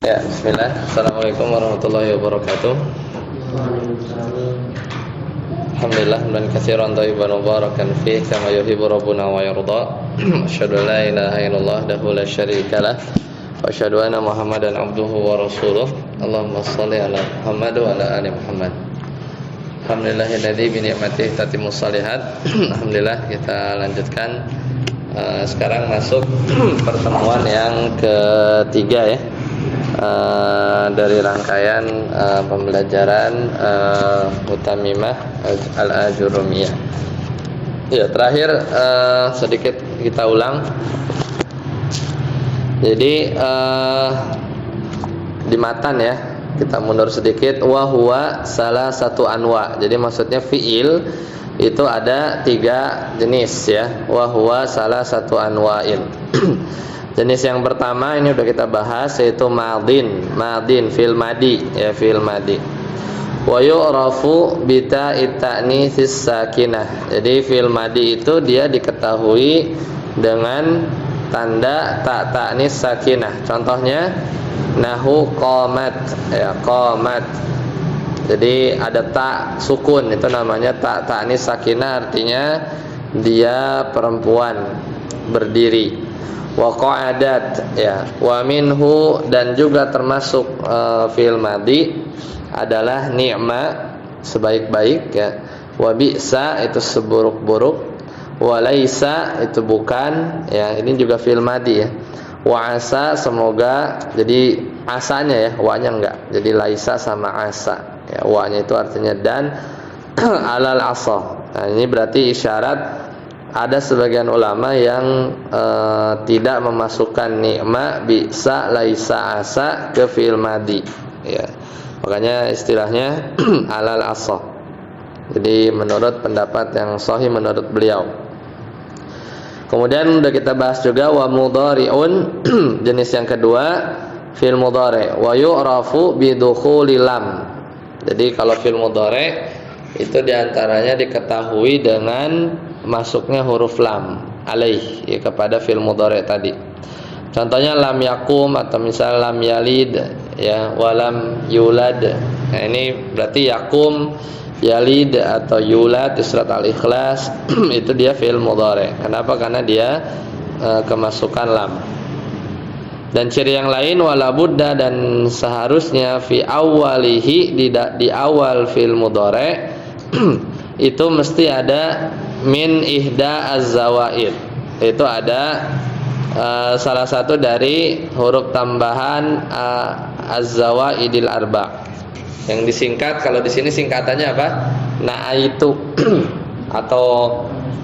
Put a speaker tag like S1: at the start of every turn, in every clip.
S1: Ya, bismillah. Assalamualaikum warahmatullahi wabarakatuh. Alhamdulillah dan katsiran thayyiban mubarakan fi kama yuhibbu rabbuna wa yarda. Asyhadu an la ilaha illallah wahdahu la syarika lah wa asyhadu anna Muhammadan abduhu wa rasuluh. Allahumma shalli ala Muhammad wa ala ali Muhammad. Alhamdulillahilladzi bi ni'matihi tatimmus shalihat. Alhamdulillah, kita lanjutkan sekarang masuk pertemuan yang ketiga ya. Dari rangkaian pembelajaran Mutamimah Al-Ajurumiyah. Ya, terakhir sedikit kita ulang. Jadi di matan ya, kita mundur sedikit. Wa huwa salah satu anwa. Jadi maksudnya fiil itu ada 3 jenis ya. Wa huwa salah satu anwa'in. Jenis yang pertama ini udah kita bahas, yaitu madin fil madi ya, fil madi. Wa yu'rafu bi ta'i ta'nitsis sakinah. Jadi fil madi itu dia diketahui dengan tanda ta ta'nis sakinah. Contohnya nahu qamat ya, qamat. Jadi ada ta sukun, itu namanya ta ta'nis sakinah, artinya dia perempuan berdiri. Wa qa'adat ya, wa minhu, dan juga termasuk fi'il madhi adalah ni'ma, sebaik-baik ya, wa bi'sa itu seburuk-buruk, wa laisa itu bukan ya, ini juga fi'il madhi ya, wa asa semoga, jadi asanya ya, wa-nya enggak, jadi laisa sama asa ya, wa-nya itu artinya dan alal asa. Nah, ini berarti isyarat. Ada sebagian ulama yang tidak memasukkan ni'ma, bi'sa, laisa, asa ke fi'il madhi ya. Makanya istilahnya alal asa. Jadi menurut pendapat yang sahih menurut beliau. Kemudian udah kita bahas juga wa mudhari'un jenis yang kedua fi'il mudhari' wa yu'rafu bi dukhulil lam. Jadi kalau fi'il mudhari' itu diantaranya diketahui dengan masuknya huruf lam alaih ya, kepada fi'il mudhari' tadi. Contohnya lam yakum atau misal lam yalid ya, walam yulad. Nah, ini berarti yakum, yalid atau yulad di surat Al-Ikhlas itu dia fi'il mudhari'. Kenapa? Karena dia kemasukan lam. Dan ciri yang lain wala budda, dan seharusnya fi awwalihi di awal fi'il mudhari' itu mesti ada min ihda az-zawaid. Itu ada salah satu dari huruf tambahan az-zawaidil arba. Yang disingkat, kalau di sini singkatannya apa? Na'aitu atau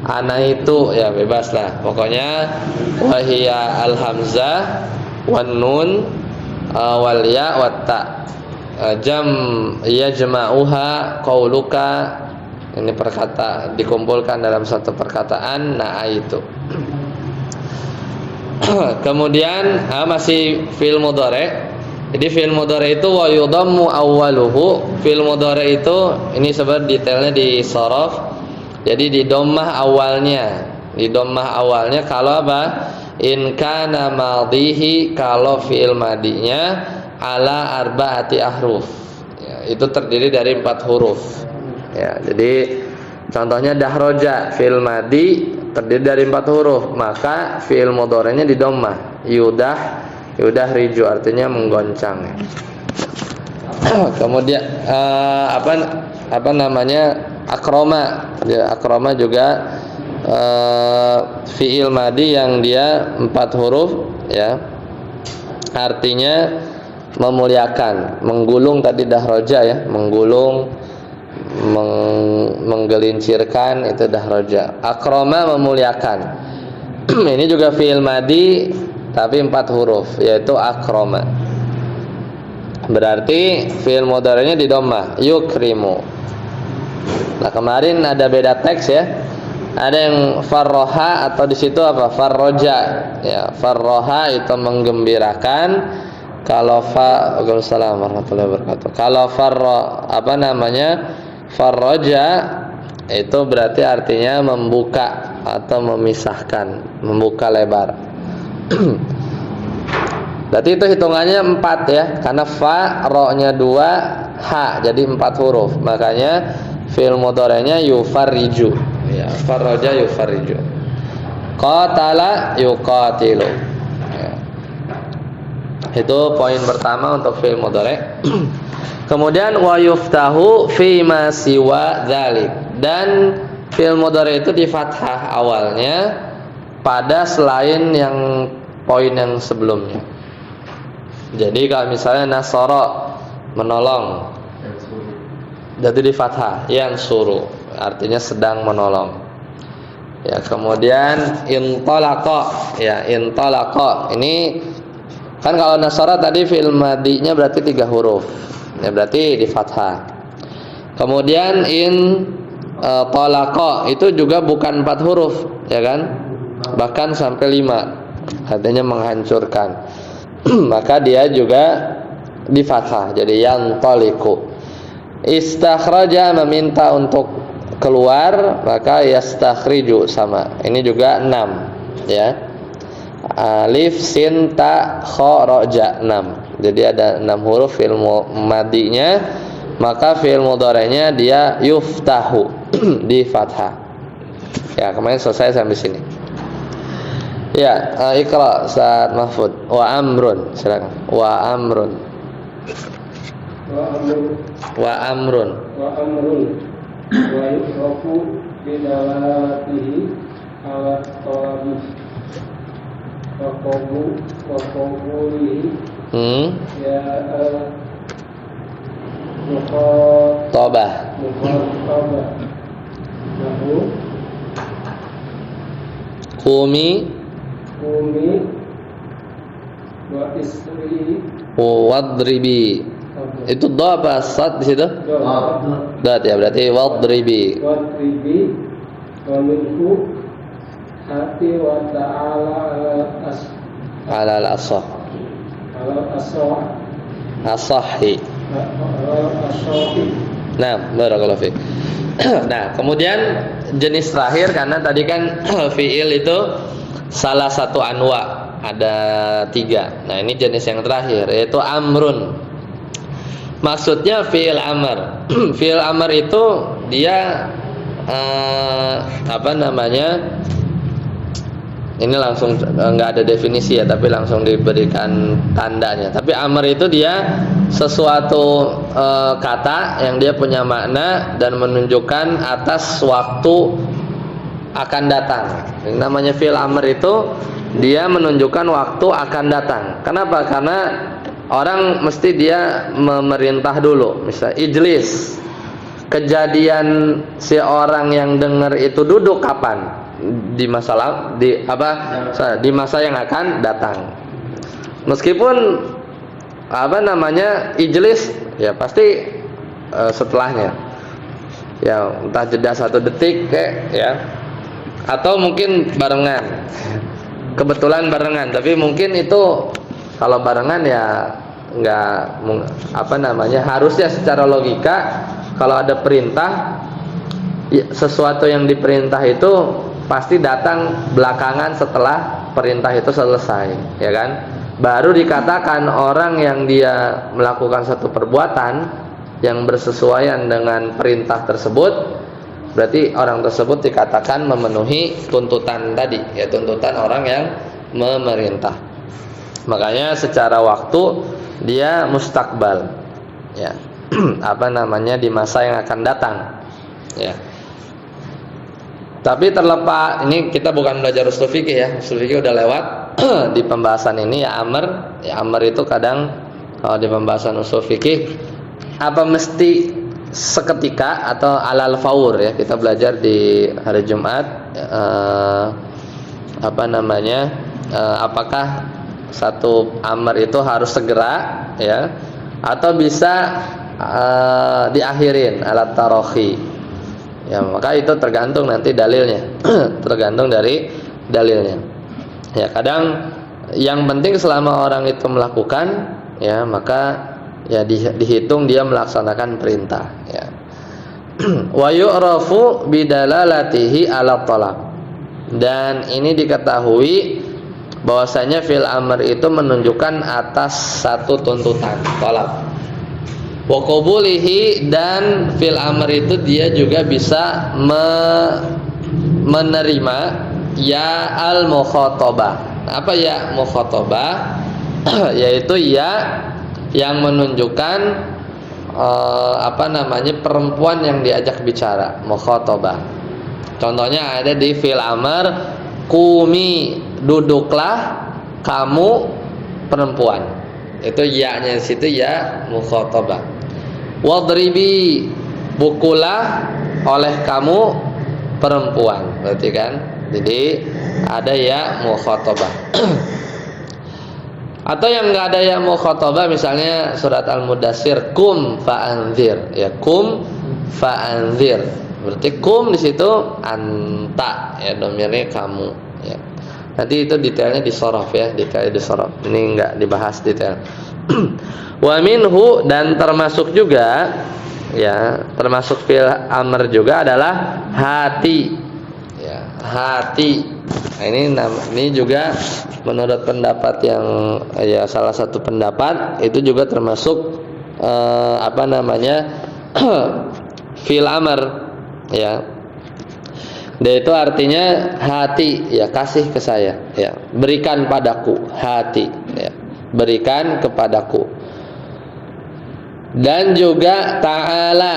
S1: anaitu ya, bebas lah. Pokoknya wahiya al-hamzah wan nun wal ya wat ta. Jam yajma'uha qauluka, ini perkata dikumpulkan dalam satu perkataan na'aitu. Kemudian masih fi'il mudhari'. Jadi fi'il mudhari' itu wa yudammu awwaluhu. Fi'il mudhari' itu ini sebenarnya detailnya di shoraf. Jadi di dhammah awalnya. Di dhammah awalnya kalau apa? In kana madhihi, kalau fi'il madinya ala arba'ati ahruf ya, itu terdiri dari 4 huruf ya. Jadi contohnya dahroja fi'il madhi terdiri dari 4 huruf, maka fi'il mudhari'nya di dhammah, yudah riju, artinya menggoncang ya. Kemudian apa namanya akroma ya, akroma juga fi'il madhi yang dia 4 huruf ya, artinya memuliakan, menggulung tadi dahroja ya, menggulung, menggelincirkan, itu dahroja. Akroma memuliakan. Ini juga fi'il madhi tapi 4 huruf, yaitu akroma. Berarti fi'il mudhari'nya di dhammah, yukrimu. Nah, kemarin ada beda teks ya. Ada yang farroha atau di situ apa? Farroja ya, farroha itu menggembirakan. Kalau Waalaikumsalam warahmatullahi wabarakatuh. Kalau farroja itu berarti artinya membuka atau memisahkan, membuka lebar. Berarti itu hitungannya 4 ya, karena fa ro-nya 2, ha jadi 4 huruf. Makanya fi'il mudhari'nya yufarriju. Ya, farraja yufarriju. Qatala yuqatilu. Ya. Itu poin pertama untuk fi'il mudhari'. Kemudian wa yuftahu fi ma siwa dzalik. Dan fi'il mudhari' itu di fathah awalnya pada selain yang poin yang sebelumnya. Jadi kalau misalnya nasara menolong, jadi di fathah yang suruh, artinya sedang menolong. Ya, kemudian intalaqa, ya intalaqa. Ini kan kalau nasara tadi fi'il madinya berarti 3 huruf. Ya berarti di fathah. Kemudian talaqa itu juga bukan 4 huruf, ya kan? Bahkan sampai 5. Artinya menghancurkan. Maka dia juga di fathah, jadi yang taliku. Istakhraja meminta untuk keluar, maka yastakhriju sama. Ini juga 6 ya. Alif sin ta kha ra ja 6. Jadi ada 6 huruf fi'il madinya, maka fi'il mudhari'nya dia yuftahu di fathah. Ya, kemarin selesai sampai sini. Ya, Iqra Ustaz Mahfud. Wa amrun, silakan. Wa amrun. Wa amrun.
S2: Wa yuhrafu bidalalatihi ala talabi. Wa qabulihi. Ya
S1: Mukhatabah.
S2: Nahu
S1: Qumi
S2: wa isri
S1: wadribi. Itu dha apa sad di situ? Dha ya, berarti wadribi.
S2: Wadribi wa minhu hati wa ta'ala
S1: ala al-asah. Asahi. Nah, barakallahu fiik. Nah, kemudian jenis terakhir, karena tadi kan fi'il itu salah satu anwa, ada 3. Nah, ini jenis yang terakhir, yaitu amrun. Maksudnya fi'il amr. Fi'il amr itu dia apa namanya? Ini langsung nggak ada definisi ya, tapi langsung diberikan tandanya. Tapi amr itu dia sesuatu kata yang dia punya makna dan menunjukkan atas waktu akan datang. Yang namanya fi'il amr itu dia menunjukkan waktu akan datang. Kenapa? Karena orang mesti dia memerintah dulu. Misal ijlis. Kejadian si orang yang dengar itu duduk kapan? Di masa yang akan datang. Meskipun apa namanya ijlis, ya pasti setelahnya. Ya entah jeda 1 detik kayak ya. Atau mungkin barengan. Kebetulan barengan, tapi mungkin itu kalau barengan ya enggak apa namanya, harusnya secara logika kalau ada perintah ya, sesuatu yang diperintah itu pasti datang belakangan setelah perintah itu selesai, ya kan? Baru dikatakan orang yang dia melakukan satu perbuatan yang bersesuaian dengan perintah tersebut, berarti orang tersebut dikatakan memenuhi tuntutan tadi, ya tuntutan orang yang memerintah. Makanya secara waktu dia mustakbal, ya apa namanya, di masa yang akan datang, ya. Tapi terlepas ini kita bukan belajar ushul fikih ya, ushul fikih udah lewat di pembahasan ini ya amr itu kadang kalau di pembahasan ushul fikih apa mesti seketika atau alal faur ya, kita belajar di hari Jumat apa namanya apakah satu amr itu harus segera ya atau bisa diakhirin alat tarohi. Ya, maka itu tergantung nanti dalilnya. Tergantung dari dalilnya. Ya, kadang yang penting selama orang itu melakukan ya, maka ya dihitung dia melaksanakan perintah ya. Wa yu'rafu bidalalatihi ala talab. Dan ini diketahui bahwasanya fi'il amr itu menunjukkan atas satu tuntutan, tolak. Wa qabulihi, dan fi'il amr itu dia juga bisa menerima ya al mukhatabah. Apa ya mukhatabah? Yaitu ya yang menunjukkan perempuan yang diajak bicara, mukhatabah. Contohnya ada di fi'il amr, qumi, duduklah kamu perempuan. Itu ya-nya di situ ya mukhatabah. Wadribi, bukulah oleh kamu perempuan. Berarti kan? Jadi ada ya mukhatabah. Atau yang enggak ada ya mukhatabah, misalnya surat Al-Mudaththir, kum fa'anzir. Ya, kum fa'anzir. Berarti kum di situ anta, ya, domirnya kamu, ya. Nanti itu detailnya di sorof, ya, detailnya di sorof. Ini enggak dibahas detail. Wa minhu, dan termasuk juga, ya, termasuk fi'il amr juga adalah hati, ya, hati. Nah, ini juga menurut pendapat yang, ya, salah satu pendapat itu juga termasuk fi'il amr, ya. Dan itu artinya hati, ya, kasih ke saya, ya, berikan padaku, hati, ya, berikan kepadaku. Dan juga ta'ala,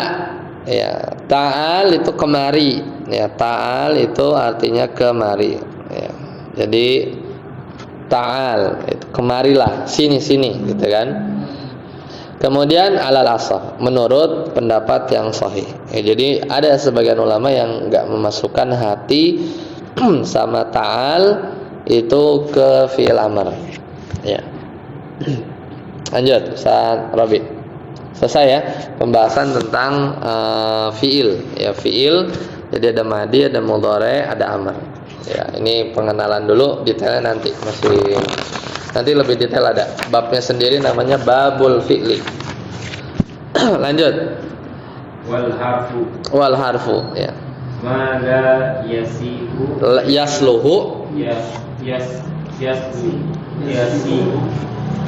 S1: ya, ta'al itu kemari, ya, ta'al itu artinya kemari, ya. Jadi ta'al itu kemarilah, sini gitu kan. Kemudian alal asah, menurut pendapat yang sahih, ya. Jadi ada sebagian ulama yang enggak memasukkan hati sama ta'al itu ke fi'il amr, ya. Lanjut Ustaz Rabi. Selesai, ya, pembahasan tentang fi'il, ya, fi'il. Jadi ada madi, ada mudhari', ada amr. Ya, ini pengenalan dulu, detailnya nanti nanti lebih detail, ada babnya sendiri namanya babul fi'li. Lanjut. Wal harfu, ya.
S2: Mala yasihu
S1: Yasluhu.
S2: Yasihu.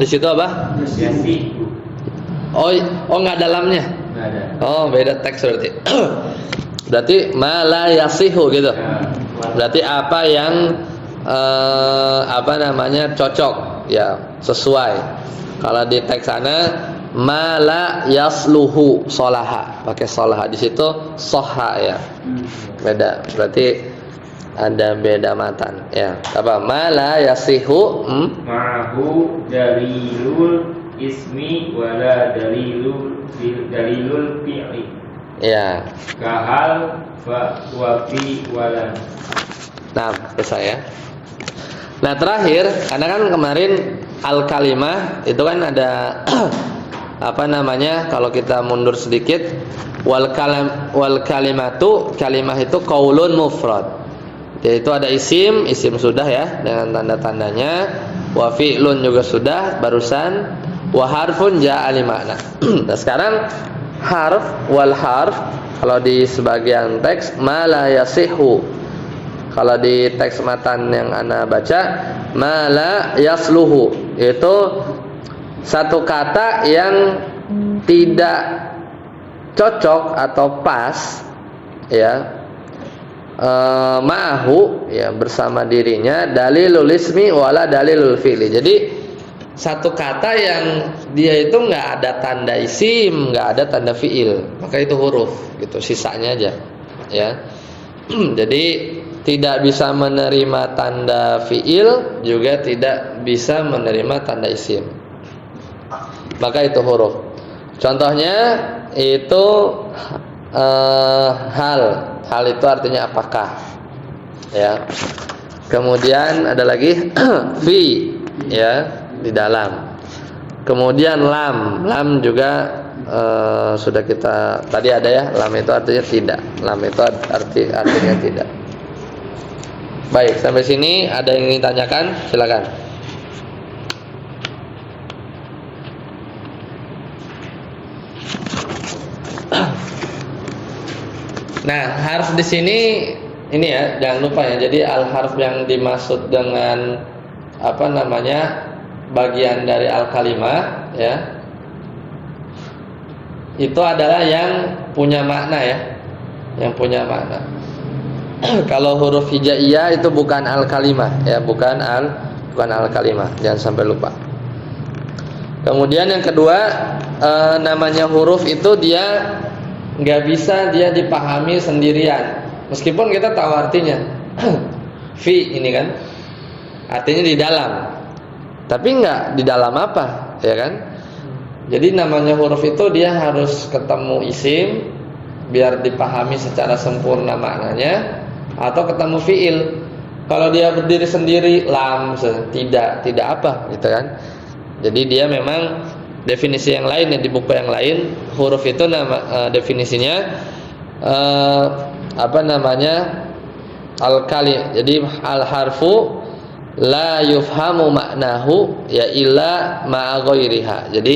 S1: Di situ apa?
S2: Yasihu.
S1: Oh, enggak dalamnya.
S2: Enggak ada.
S1: Oh, beda teks berarti. Berarti mala yasihu gitu. Berarti apa yang cocok, ya, sesuai. Kalau di teks sana mala yasluhu solaha, pakai solaha, di situ soha, ya. Beda. Berarti ada beda matan, ya. Apa? Mala yasihu
S2: ma'ahu dalilul ismi wala dalilul fi'li.
S1: Ya.
S2: Kahal wa fi walan.
S1: Nah, selesai, ya. Nah, terakhir, karena kan kemarin al-kalimah itu kan ada kalau kita mundur sedikit, wal kalimatu, kalimah itu qaulun mufrad. Yaitu ada isim sudah, ya, dengan tanda-tandanya, wa fi'lun juga sudah barusan, wa harfun ja'a li makna. Nah, sekarang harf, wal harf, kalau di sebagian teks ma la yasihu. Kalau di teks matan yang ana baca, ma la yasluhu, itu satu kata yang tidak cocok atau pas, ya, ma'ahu, ya, bersama dirinya, dalilul ismi wala dalilul fi'li. Jadi satu kata yang dia itu nggak ada tanda isim, nggak ada tanda fi'il, maka itu huruf, gitu, sisanya aja, ya. Jadi tidak bisa menerima tanda fi'il, juga tidak bisa menerima tanda isim, maka itu huruf. Contohnya itu hal itu artinya apakah, ya. Kemudian ada lagi fi, ya, di dalam. Kemudian lam juga sudah kita tadi ada, ya. Lam itu artinya tidak. Lam itu artinya tidak. Baik, sampai sini ada yang ingin tanyakan? Silakan. Nah, harf di sini ini, ya, jangan lupa, ya. Jadi al harf yang dimaksud dengan bagian dari al-kalimah, ya, itu adalah yang punya makna, ya, yang punya makna. Kalau huruf hijaiyah itu bukan al-kalimah, ya, bukan al-kalimah, jangan sampai lupa. Kemudian yang kedua, namanya huruf itu dia nggak bisa dia dipahami sendirian, meskipun kita tahu artinya. Fi ini kan artinya di dalam, tapi nggak di dalam apa, ya kan? Jadi namanya huruf itu dia harus ketemu isim biar dipahami secara sempurna maknanya, atau ketemu fiil. Kalau dia berdiri sendiri, lam, tidak apa, gitu kan? Jadi dia memang definisi yang lain, di buku yang lain huruf itu definisinya al-kalim. Jadi al-harfu la yufhamu maknahu ya illa ma'a ghairiha. Jadi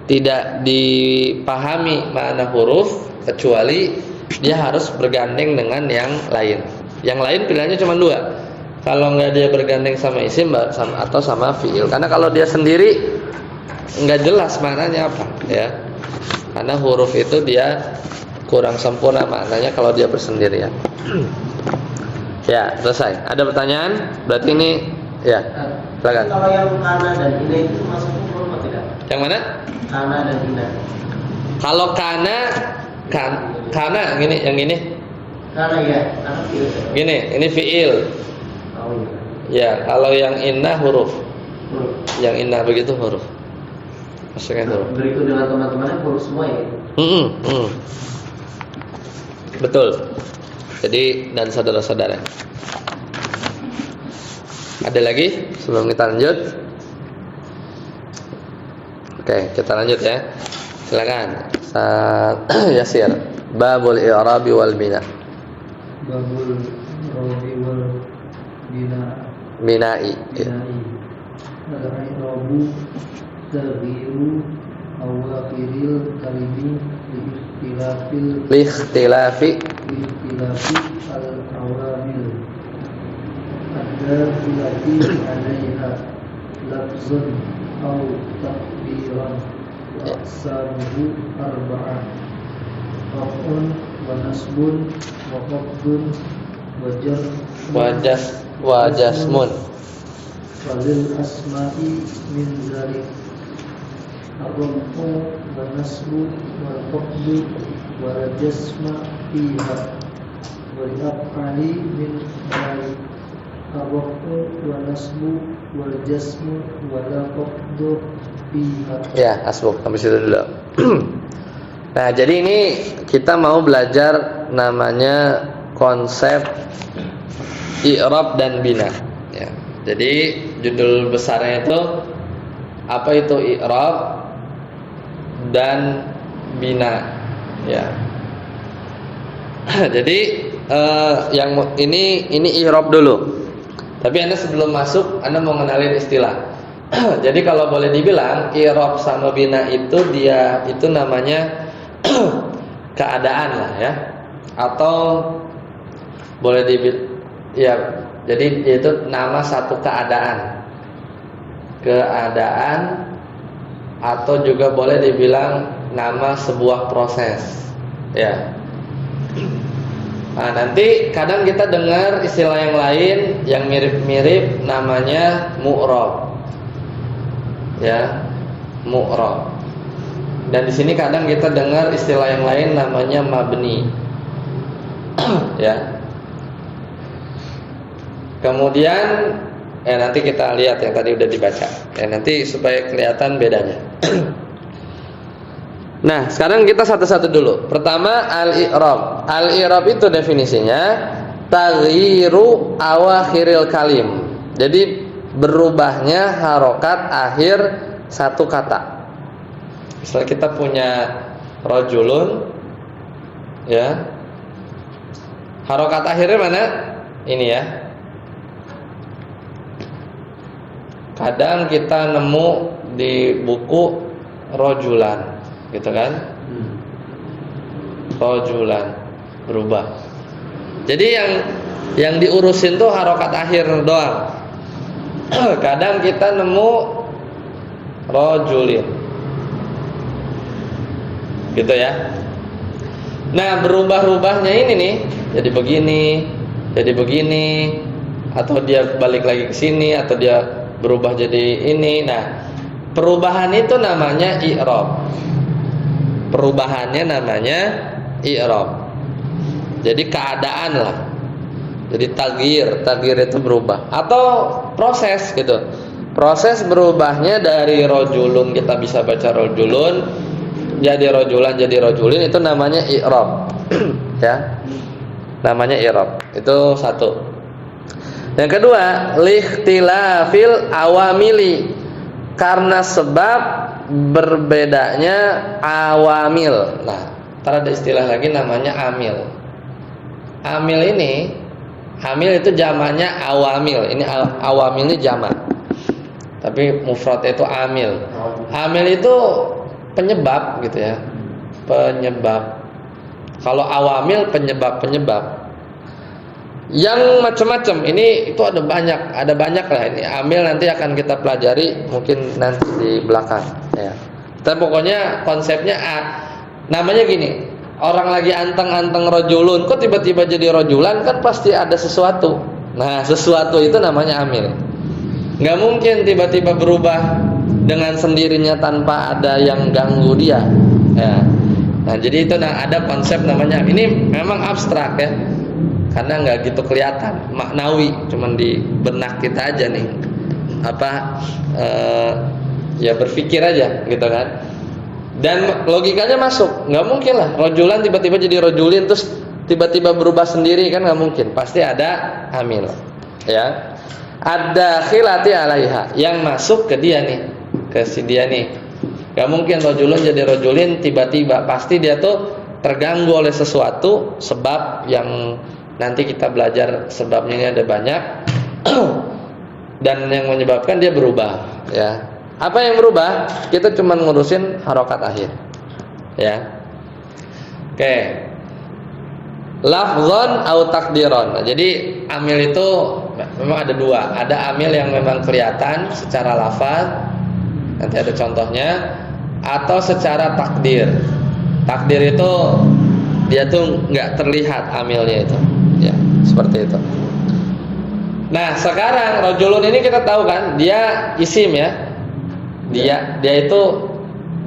S1: tidak dipahami makna huruf kecuali dia harus bergandeng dengan yang lain. Yang lain pilihannya cuma dua. Kalau nggak dia bergandeng sama isim atau sama fiil. Karena kalau dia sendiri nggak jelas maknanya apa, ya. Karena huruf itu dia kurang sempurna maknanya kalau dia bersendirian. Ya, selesai. Ada pertanyaan? Berarti ini, ya, silakan.
S3: Kalau yang kana dan ina itu masuk huruf atau tidak?
S1: Yang mana?
S3: Kana dan ina.
S1: Kalau kana gini, yang ini.
S3: Kana ya, kana fiil.
S1: Gini, ini fiil.
S3: Oh iya.
S1: Ya, kalau yang inna huruf.
S3: Huruf.
S1: Yang inna begitu huruf. Masuknya huruf.
S3: Berikut dengan teman-temannya huruf semua ya.
S1: Betul. Jadi dan saudara-saudara. Ada lagi sebelum kita lanjut? Oke, kita lanjut ya. Silakan. Yasir. Babul i'rabi wal bina.
S4: Babul i'rabi wal bina.
S1: Bina'i. Ya.
S4: Al-i'rabu taghyiru awakhiril kalimi
S1: Likhtilafi
S4: al-awamil ad-dakhilati 'alaiha lafzun aw takbiran wa aqsamuhu arba'ah raf'un wa nasbun wa khafdun
S1: wa jasmun
S4: walil asma'i min zalik ar-rafu wa nasbu wal khafdu wal jasma fiha wal af'ali min zalik ar-rafu wa nasbu wal jasmu wal khafdu fiha.
S1: Ya, asbuk sampai situ dulu. Nah, jadi ini kita mau belajar namanya konsep i'rab dan bina, ya. Jadi judul besarnya itu apa itu i'rab dan bina, ya. Jadi yang ini i'rab dulu. Tapi Anda sebelum masuk Anda mau kenalin istilah. Jadi kalau boleh dibilang i'rab sama bina itu namanya keadaan lah, ya. Atau boleh dibilang, ya, jadi itu nama satu keadaan atau juga boleh dibilang nama sebuah proses, ya. Nah, nanti kadang kita dengar istilah yang lain yang mirip-mirip namanya mu'rab, ya, mu'rab. Dan di sini kadang kita dengar istilah yang lain namanya mabni, ya. Kemudian nanti kita lihat yang tadi udah dibaca. Nanti supaya kelihatan bedanya. Nah, sekarang kita satu-satu dulu. Pertama, al-i'rab. Al-i'rab itu definisinya taghyiru awakhiril kalim. Jadi berubahnya harokat akhir satu kata. Misalnya kita punya rajulun, ya. Harokat akhirnya mana? Ini, ya. Kadang kita nemu di buku rojulan, gitu kan? Rojulan berubah. Jadi yang diurusin tuh harokat akhir doang. kadang kita nemu rajulin. Gitu ya. Nah, berubah-ubahnya ini nih, jadi begini, atau dia balik lagi ke sini, atau dia berubah jadi ini. Nah, perubahan itu namanya i'rab. Perubahannya namanya i'rab. Jadi keadaan lah. Jadi taghyir itu berubah atau proses gitu. Proses berubahnya dari rajulun, kita bisa baca rajulun jadi rajulan, jadi rajulin, itu namanya i'rab. Ya. Namanya i'rab. Itu satu. Yang kedua, likhtilafil awamili, karena sebab berbedanya awamil. Nah, ntar ada istilah lagi namanya amil. Amil itu jamaknya awamil. Ini awamil ini jamak. Tapi mufradnya itu amil. Amil itu penyebab gitu ya. Penyebab. Kalau awamil penyebab. Yang macam-macam ini itu ada banyak lah ini. Amil nanti akan kita pelajari mungkin nanti di belakang ya. Tapi pokoknya konsepnya namanya gini. Orang lagi anteng-anteng rajulun, kok tiba-tiba jadi rajulan, kan pasti ada sesuatu. Nah, sesuatu itu namanya amil. Nggak mungkin tiba-tiba berubah dengan sendirinya tanpa ada yang ganggu dia. Ya. Nah, jadi itu ada konsep namanya. Ini memang abstrak ya. Karena nggak gitu kelihatan, maknawi, cuman di benak kita aja nih. Ya berpikir aja gitu kan. Dan logikanya masuk, nggak mungkin lah rajulan tiba-tiba jadi rajulin terus tiba-tiba berubah sendiri, kan nggak mungkin. Pasti ada amil, ya. Ada khilati alaiha, yang masuk ke dia nih, ke si dia nih. Nggak mungkin rajulun jadi rajulin tiba-tiba, pasti dia tuh terganggu oleh sesuatu sebab yang nanti kita belajar sebabnya ini ada banyak. Dan yang menyebabkan dia berubah, ya. Apa yang berubah? Kita cuma ngurusin harokat akhir, ya. Oke. Lafzon atau takdiron. Nah, jadi amil itu memang ada dua. Ada amil yang memang kelihatan secara lafaz, nanti ada contohnya, atau secara takdir. Takdir itu dia tuh nggak terlihat amilnya itu, ya, seperti itu. Nah, sekarang rajulun ini kita tahu kan, dia isim ya. Dia itu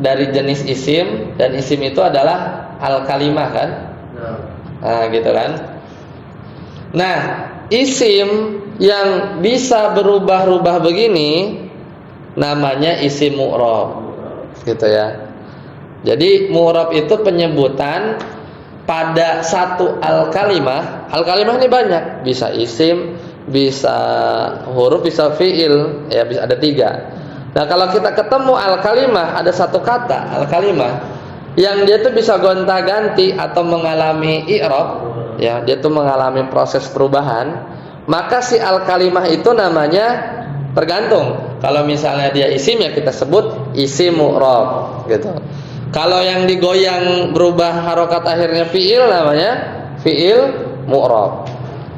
S1: dari jenis isim, dan isim itu adalah al-kalimah kan? Nah, gitu kan. Nah, isim yang bisa berubah-ubah begini namanya isim mu'rab. Gitu ya. Jadi mu'rab itu penyebutan pada satu al-kalimah. Al-kalimah ini banyak, bisa isim, bisa huruf, bisa fi'il, ya, bisa ada 3. Nah, kalau kita ketemu al-kalimah, ada satu kata al-kalimah yang dia tuh bisa gonta-ganti atau mengalami i'rab, ya, dia tuh mengalami proses perubahan, maka si al-kalimah itu namanya tergantung. Kalau misalnya dia isim, ya kita sebut isim mu'rab, gitu. Kalau yang digoyang berubah harokat akhirnya fi'il, namanya fi'il mu'rab,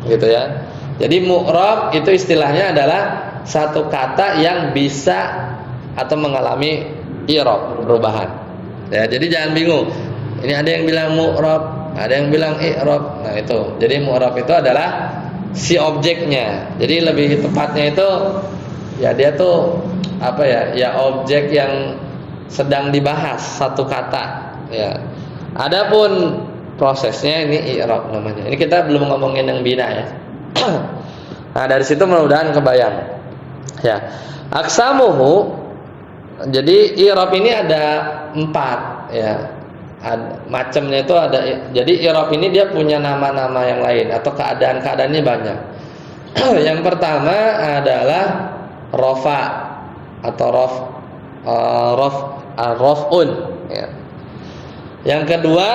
S1: gitu ya. Jadi mu'rab itu istilahnya adalah satu kata yang bisa atau mengalami i'rab, perubahan. Ya, jadi jangan bingung. Ini ada yang bilang mu'rab, ada yang bilang i'rab. Nah, itu. Jadi mu'rab itu adalah si objeknya. Jadi lebih tepatnya itu ya dia tuh apa ya? Ya objek yang sedang dibahas satu kata, ya. Adapun prosesnya ini i'rab namanya. Ini kita belum ngomongin yang bina ya. Nah, dari situ mudah-mudahan kebayang. Ya. Aksamuhu, jadi i'rab ini ada 4 ya. Macamnya itu ada. Jadi i'rab ini dia punya nama-nama yang lain atau keadaan-keadaannya banyak. Yang pertama adalah rafa atau raf'un ya. Yang kedua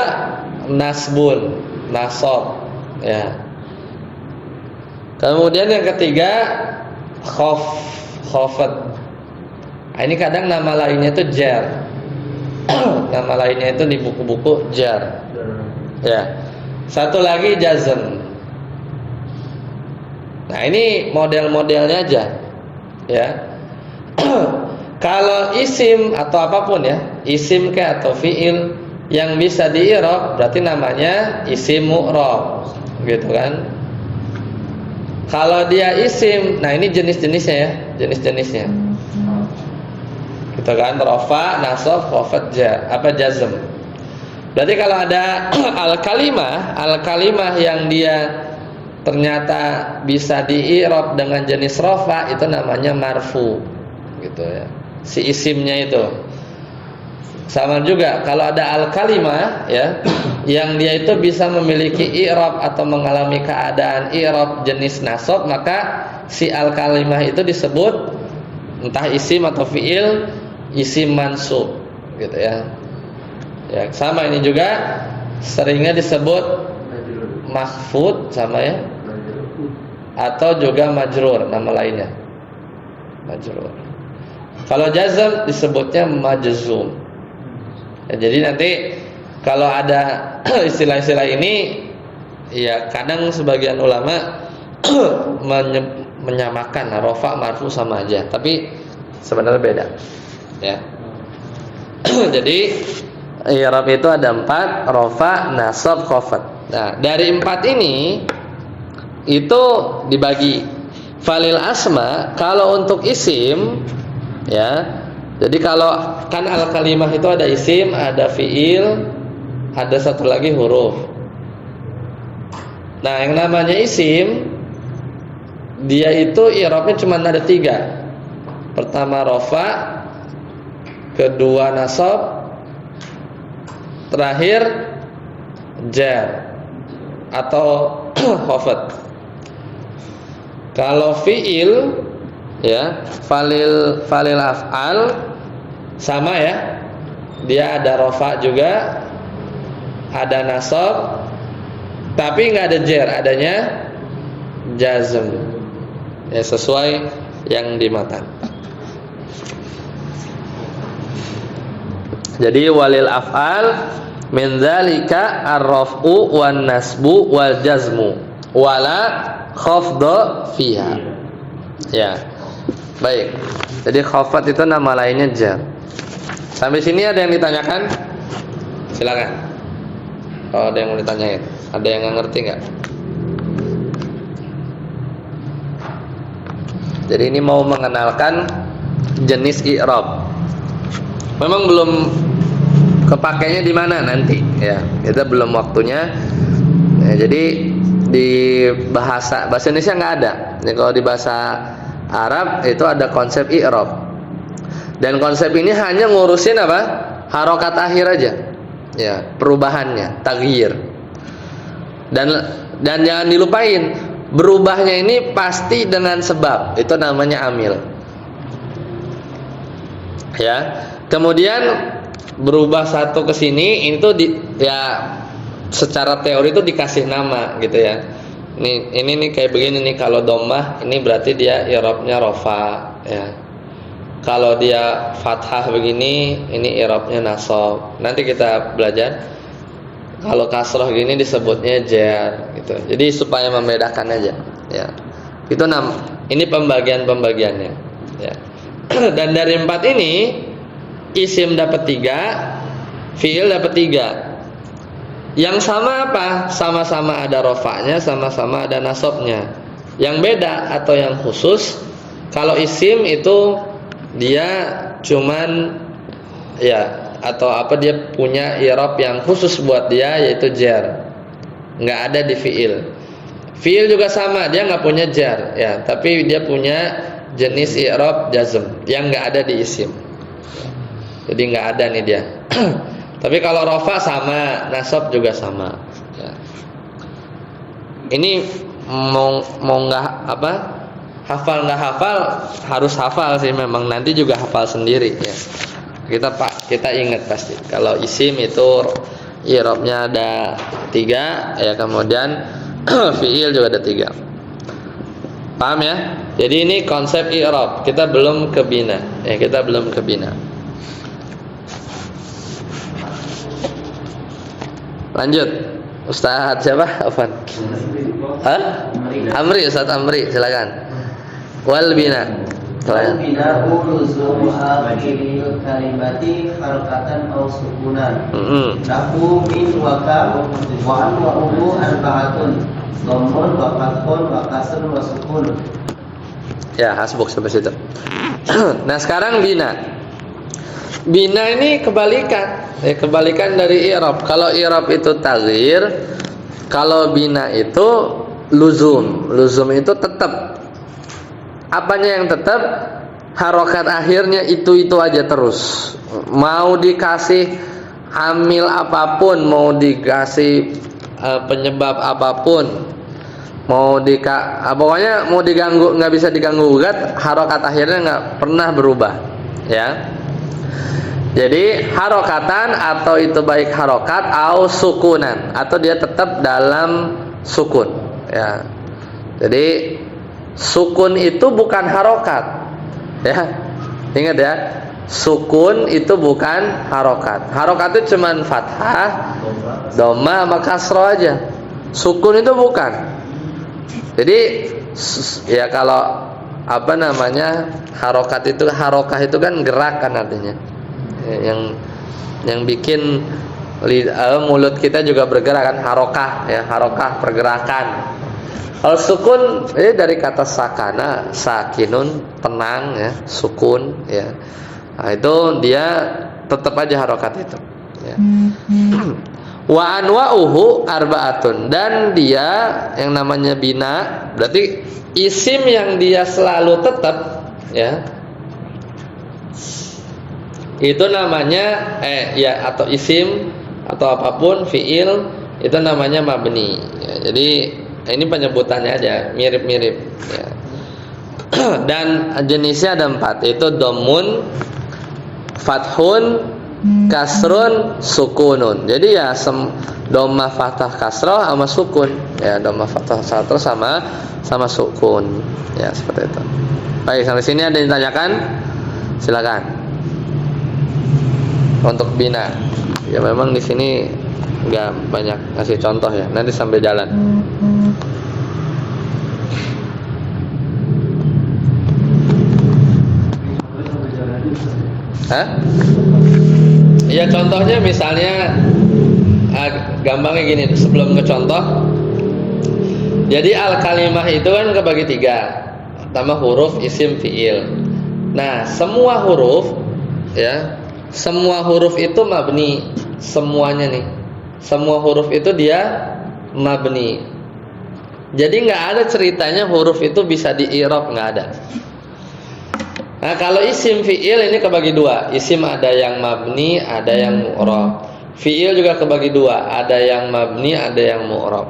S1: nasbun, nasab ya. Kemudian yang ketiga khafat. Nah, ini kadang nama lainnya itu jar. Nama lainnya itu di buku-buku jar. Ya. Satu lagi jazm. Nah, ini model-modelnya aja. Ya. Kalau isim atau apapun ya, isim ke atau fiil yang bisa di-i'rab berarti namanya isim mu'rab, gitu kan? Kalau dia isim, nah ini jenis-jenisnya ya, jenis-jenisnya. Gitu kan, rafa, nasab, khafad, jazm. Berarti kalau ada al-kalimah yang dia ternyata bisa di-i'rab dengan jenis rafa, itu namanya marfu, gitu ya. Si isimnya itu. Sama juga kalau ada al-kalimah ya, yang dia itu bisa memiliki i'rab atau mengalami keadaan i'rab jenis nasab, maka si al-kalimah itu disebut entah isim atau fiil isim mansub, gitu ya. Ya, sama ini juga seringnya disebut mahfud sama ya, atau juga majrur, nama lainnya majrur. Kalau jazm disebutnya majzum. Ya, jadi nanti kalau ada istilah-istilah ini, ya kadang sebagian ulama menyamakan rafa marfu sama aja, tapi sebenarnya beda. Ya. Jadi i'rab itu ada 4, rafa, nasab, khafad. Nah, dari 4 ini itu dibagi. Falil asma, kalau untuk isim ya. Jadi kalau kan al-kalimah itu ada isim, ada fiil, ada satu lagi huruf. Nah, yang namanya isim dia itu i'rabnya cuma ada 3. Pertama rafa, kedua nasab, terakhir jar atau khafad. Kalau fiil ya, falil af'al sama ya. Dia ada rafa juga, ada nasab, tapi enggak ada jar, adanya jazm. Ya, sesuai yang di matan. Jadi walil af'al min dzalika ar-raf'u wan nasbu wal jazmu wala khafdha fiha. Ya. Baik. Jadi khafat itu nama lainnya jar. Sampai sini ada yang ditanyakan? Silakan. Kalau ada yang mau ditanyain, ada yang nggak ngerti nggak? Jadi ini mau mengenalkan jenis i'rab. Memang belum kepakainya di mana nanti, ya. Kita belum waktunya. Ya, jadi di bahasa Indonesia nggak ada. Jadi kalau di bahasa Arab itu ada konsep i'rab. Dan konsep ini hanya ngurusin apa? Harokat akhir aja. Ya, perubahannya, taghyir. Dan jangan dilupain, berubahnya ini pasti dengan sebab. Itu namanya amil. Ya. Kemudian berubah satu ke sini itu ya secara teori itu dikasih nama gitu ya. Ini nih kayak begini nih, kalau dhammah ini berarti dia i'rabnya rafa ya. Kalau dia fathah begini ini i'rabnya nasab. Nanti kita belajar. Kalau kasrah gini disebutnya jar gitu. Jadi supaya membedakan aja ya. Itu ini pembagian-pembagiannya ya. Dan dari 4 ini isim dapat 3, fiil dapat 3. Yang sama apa? Sama-sama ada rofanya, sama-sama ada nasabnya. Yang beda atau yang khusus, kalau isim itu dia cuman ya, atau apa, dia punya i'rab yang khusus buat dia, yaitu jar. Nggak ada di fiil. Fiil juga sama, dia nggak punya jar ya, tapi dia punya jenis i'rab jazm yang nggak ada di isim. Jadi nggak ada nih dia. Tapi kalau rafa sama, nasab juga sama. Ya. Ini mau nggak apa? Hafal nggak hafal, harus hafal sih memang, nanti juga hafal sendiri ya. Kita ingat pasti. Kalau isim itu i'rabnya ada 3 ya, kemudian fiil juga ada 3. Paham ya? Jadi ini konsep i'rab. Kita belum ke bina. Ya, kita belum ke bina. Lanjut. Ustaz siapa? Afwan. Hah? Amri, Ustaz Amri, silakan. Wal bina. Kalian.
S3: Bina'u luzum akhiril kalimati harakatan aw sukunan. Nahu min wa kam wa an wa ubu arba'atun. Dhammun wa fathun wa kasrun wa sukun.
S1: Ya, hasbuk sampai situ. Nah, sekarang bina. Bina ini kebalikan. Kebalikan dari i'rab. Kalau i'rab itu taghyir, kalau bina itu luzum. Luzum itu tetap. Apanya yang tetap? Harokat akhirnya itu aja terus. Mau dikasih amil apapun, mau dikasih penyebab apapun, pokoknya mau diganggu, nggak bisa diganggu gugat, harokat akhirnya nggak pernah berubah, ya. Jadi harokatan atau itu baik harokat atau sukunan, atau dia tetap dalam sukun, ya. Jadi sukun itu bukan harokat, ya. Ingat ya, sukun itu bukan harokat. Harokat itu cuman fathah, dhamma, sama kasroh aja. Sukun itu bukan. Jadi ya kalau apa namanya harokat itu, harokah itu kan gerakan artinya, yang bikin mulut kita juga bergerak kan, harokah ya, harokah pergerakan. Kalau sukun dari kata sakana, sakinun, tenang ya, sukun ya. Nah, itu dia tetap aja harokat itu ya. Wa anwa'uhu arba'atun, dan dia yang namanya bina berarti isim yang dia selalu tetap ya. Itu namanya ya, atau isim atau apapun fiil itu namanya mabni ya. Jadi ini penyebutannya aja mirip-mirip ya. Dan jenisnya ada 4, yaitu dhammun, fathun, kasrun, sukunun. Jadi ya dhamma, fathah, kasrah sama sukun ya, dhamma, fathah, kasrah sama sukun ya, seperti itu. Baik, sampai sini ada yang ditanyakan? Silakan. Untuk bina ya, memang di sini nggak banyak ngasih contoh ya, nanti sambil jalan. Hah? Ya contohnya misalnya gampangnya gini, sebelum ke contoh. Jadi al-kalimah itu kan kebagi 3. Pertama huruf, isim, fiil. Nah, semua huruf ya, semua huruf itu mabni, semuanya nih. Semua huruf itu dia mabni. Jadi nggak ada ceritanya huruf itu bisa di-i'rab, nggak ada. Nah, kalau isim fiil ini kebagi 2. Isim ada yang mabni, ada yang mu'rab. Fiil juga kebagi 2, ada yang mabni, ada yang mu'rab.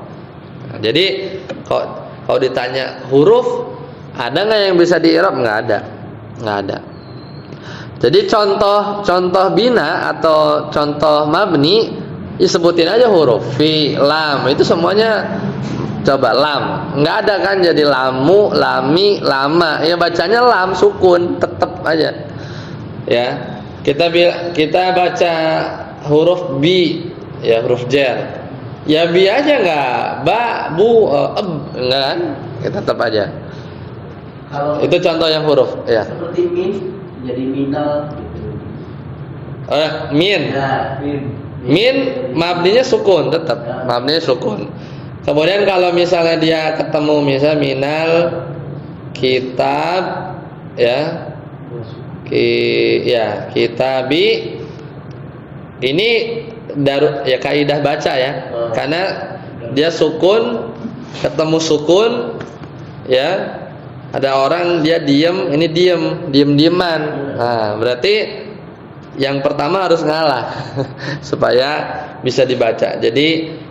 S1: Nah, jadi kalau ditanya huruf ada nggak yang bisa di-i'rab? Nggak ada. Jadi contoh bina atau contoh mabni disebutin aja huruf. Fi, lam, itu semuanya. Coba lam, nggak ada kan, jadi lamu, lami, lama. Ya bacanya lam, sukun, tetap aja. Ya, kita baca huruf bi, ya huruf jar. Ya bi aja nggak, ba, bu, enggak kan? Kita tetap aja.
S3: Kalau
S1: itu contoh yang huruf, ya.
S3: seperti min, jadi minal.
S1: Min.
S3: Ya,
S1: Min, mabninya sukun, tetap. Mabninya sukun. Kemudian kalau misalnya dia ketemu misalnya minal kitab ya, kitabi, ini ya kaidah baca ya, karena dia sukun ketemu sukun ya. Ada orang dia diem, ini diem-dieman. Nah, berarti yang pertama harus ngalah supaya bisa dibaca. Jadi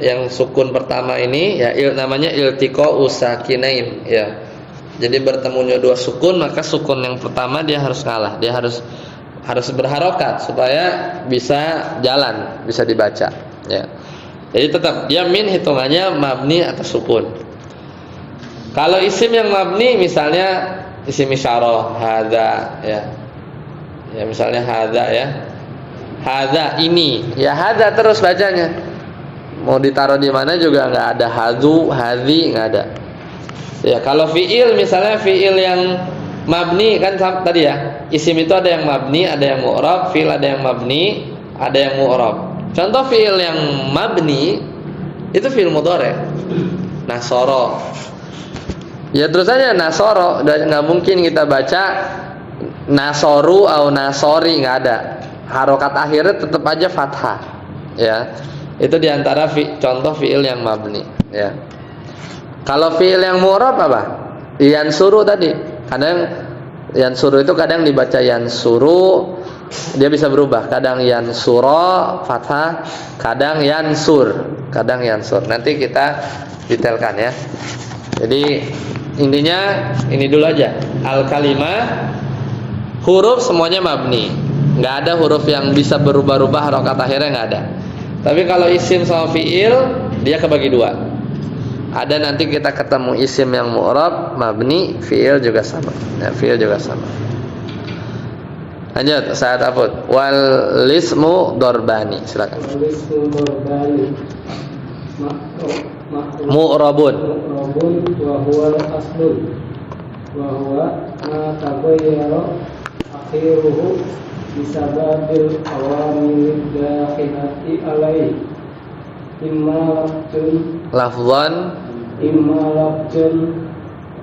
S1: yang sukun pertama ini ya namanya iltiqa'u sakinain ya. Jadi bertemunya 2 sukun, maka sukun yang pertama dia harus ngalah, dia harus berharokat supaya bisa jalan, bisa dibaca ya. Jadi tetap dia min hitungannya mabni atas sukun. Kalau isim yang mabni misalnya isim isyarah hadza ya. Ya misalnya hadza ya. Hadza ini, ya hadza terus bacanya. Mau ditaruh di mana juga nggak ada hadzu, hadzi nggak ada. Ya, kalau fiil misalnya fiil yang mabni kan tadi ya. Isim itu ada yang mabni, ada yang mu'rab, fiil ada yang mabni, ada yang mu'rab. Contoh fiil yang mabni itu fiil mudhari'. Nasoro. Ya terus aja nasoro, dan nggak mungkin kita baca nasoru atau nasori, nggak ada. Harokat akhirnya tetap aja fathah. Ya, itu diantara contoh fiil yang mabni. Ya. Kalau fiil yang mu'rab apa? Yansuru tadi. Kadang yansuru itu kadang dibaca yansuru, dia bisa berubah. Kadang yansuro fathah, kadang yansur. Nanti kita detailkan ya. Jadi intinya ini dulu aja. Al kalimah huruf semuanya mabni. Nggak ada huruf yang bisa berubah-ubah harokat akhirnya, nggak ada. Tapi kalau isim sama fiil dia kebagi dua. Ada nanti kita ketemu isim yang mu'rab, mabni, fiil juga sama. Ya, fiil juga sama. Lanjut, Sa'ad Afud. Wal lismu dorbani, silakan.
S5: Wal lismu dorbani.
S1: Mu'rabun.
S5: Mu'rabun wa huwa aslun. Wa huwa ma taghayyara akhiruhu bisababil awamil dakhilati alaihi. Imma
S1: Lafzan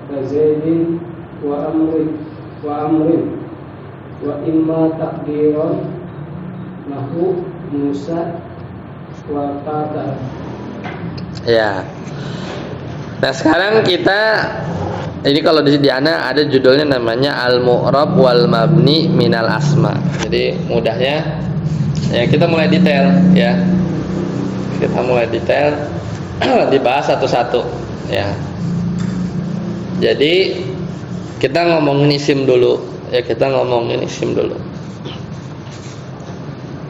S5: kazaidin wa amrin wa imma takdiran nahu Musa wa Qatar.
S1: Ya. Nah sekarang kita ini kalau di ana ada judulnya namanya al-mu'rab wal mabni minal asma. Jadi mudahnya ya kita mulai detail ya. Kita mulai detail dibahas satu-satu ya. Jadi kita ngomongin isim dulu ya,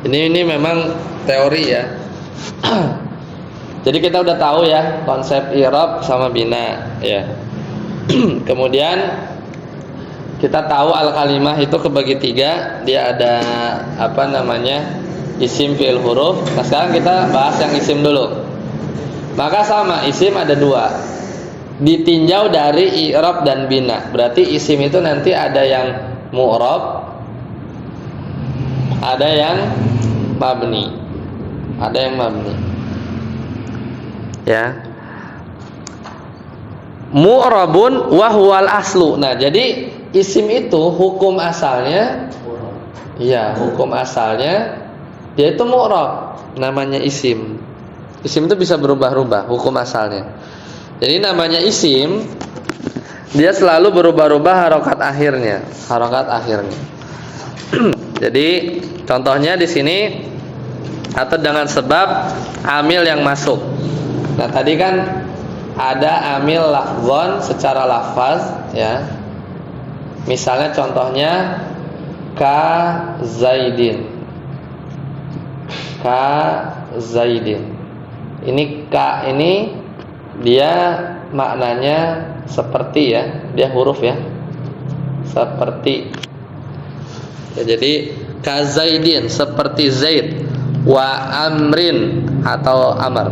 S1: Ini memang teori ya. Jadi kita udah tahu ya konsep i'rab sama bina ya. Kemudian kita tahu al kalimah itu kebagi tiga, dia ada apa namanya? Isim, fi'il, huruf. Nah sekarang kita bahas yang isim dulu. Maka sama, isim ada dua, ditinjau dari i'rab dan bina. Berarti isim itu nanti ada yang mu'rab, ada yang mabni. Ya. Mu'rabun wa huwal aslu. Nah, jadi isim itu hukum asalnya dia itu mu'rab, namanya isim. Isim itu bisa berubah-ubah hukum asalnya. Jadi namanya isim, dia selalu berubah-ubah harokat akhirnya. Jadi contohnya di sini atau dengan sebab amil yang masuk. Nah tadi kan ada amil lafzon secara lafaz ya. Misalnya contohnya ka zaidin. Ini ka ini dia maknanya seperti ya, dia huruf ya, seperti ya, jadi ka zaidin seperti zaid, wa amrin atau amr.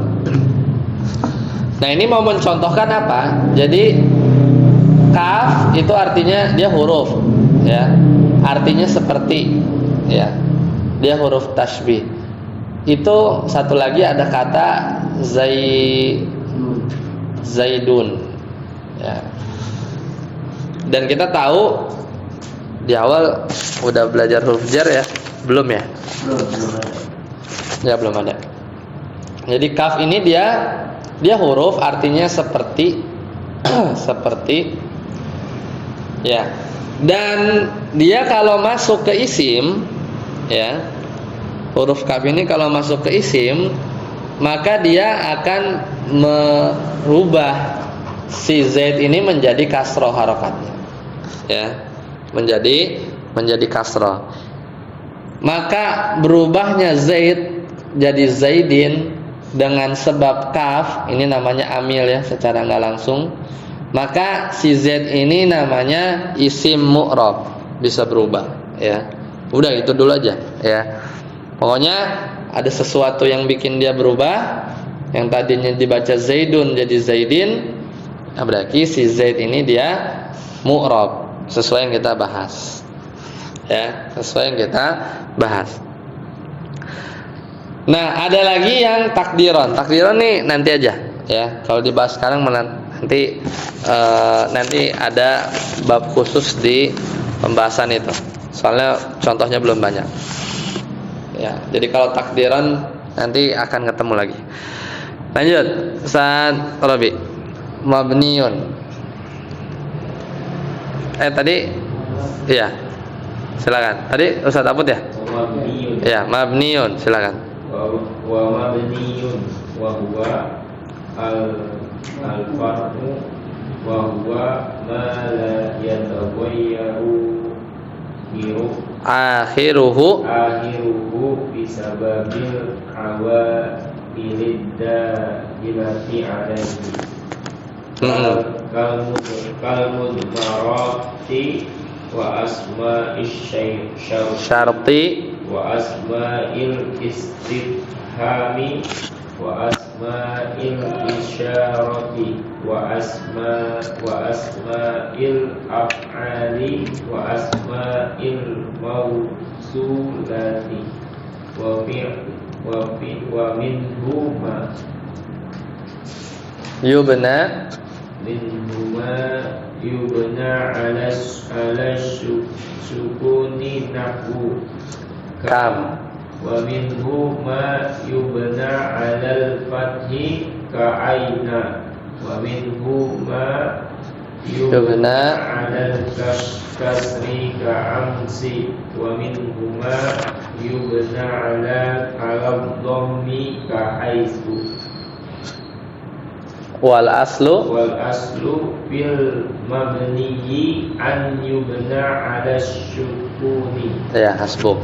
S1: Nah ini mau mencontohkan apa? Jadi kaf itu artinya dia huruf ya, artinya seperti ya, dia huruf tasbih. Itu satu lagi ada kata zaidun ya. Dan kita tahu di awal udah belajar huruf jar ya? Belum ya? Belum ada. Jadi kaf ini dia huruf artinya seperti seperti ya. Dan dia kalau masuk ke isim ya, huruf kaf ini kalau masuk ke isim, maka dia akan merubah si zaid ini menjadi kasroh harokatnya ya, menjadi kasroh. Maka berubahnya zaid jadi zaidin dengan sebab kaf, ini namanya amil ya secara nggak langsung. Maka si zaid ini namanya isim mu'rab, bisa berubah ya. Udah itu dulu aja ya. Pokoknya ada sesuatu yang bikin dia berubah. Yang tadinya dibaca zaidun jadi zaidin, Nah, berarti si Zaid ini dia mu'rab sesuai yang kita bahas. Ya, sesuai yang kita bahas. Nah, ada lagi yang takdiron. Takdiron nih nanti aja ya. Kalau dibahas sekarang nanti ada bab khusus di pembahasan itu. Soalnya contohnya belum banyak. Ya, jadi kalau takdiron nanti akan ketemu lagi. Lanjut, Ustaz Rabi. Mabniun. Tadi iya. Silakan. Tadi Ustaz Aput ya?
S2: Mabniyun.
S1: Ya, mabniun, silakan.
S2: Wa mabniyun wa huwa al-far'u wa huwa ma la yataghayyaru
S1: Akhiruhu
S2: bisababil awamilid dailati alaihi kalmudmarati wa asma'ish
S1: syarti
S2: wa asma'il istifhami wa asma'il isyarati wa asma'il af'ali wa asma'il mausulati wa minhuma yubna ala sukuni nahwu
S1: kam
S2: wa minhu ma yubna 'alal fathi ka aina wa minhu ma yubna 'alal kasri ka amsi wa minhu ma yubna 'ala dhammi ka haitsu
S1: wal aslu
S2: fil mabniyyi an yubna 'ala syukuni.
S1: Ya, hasbuk.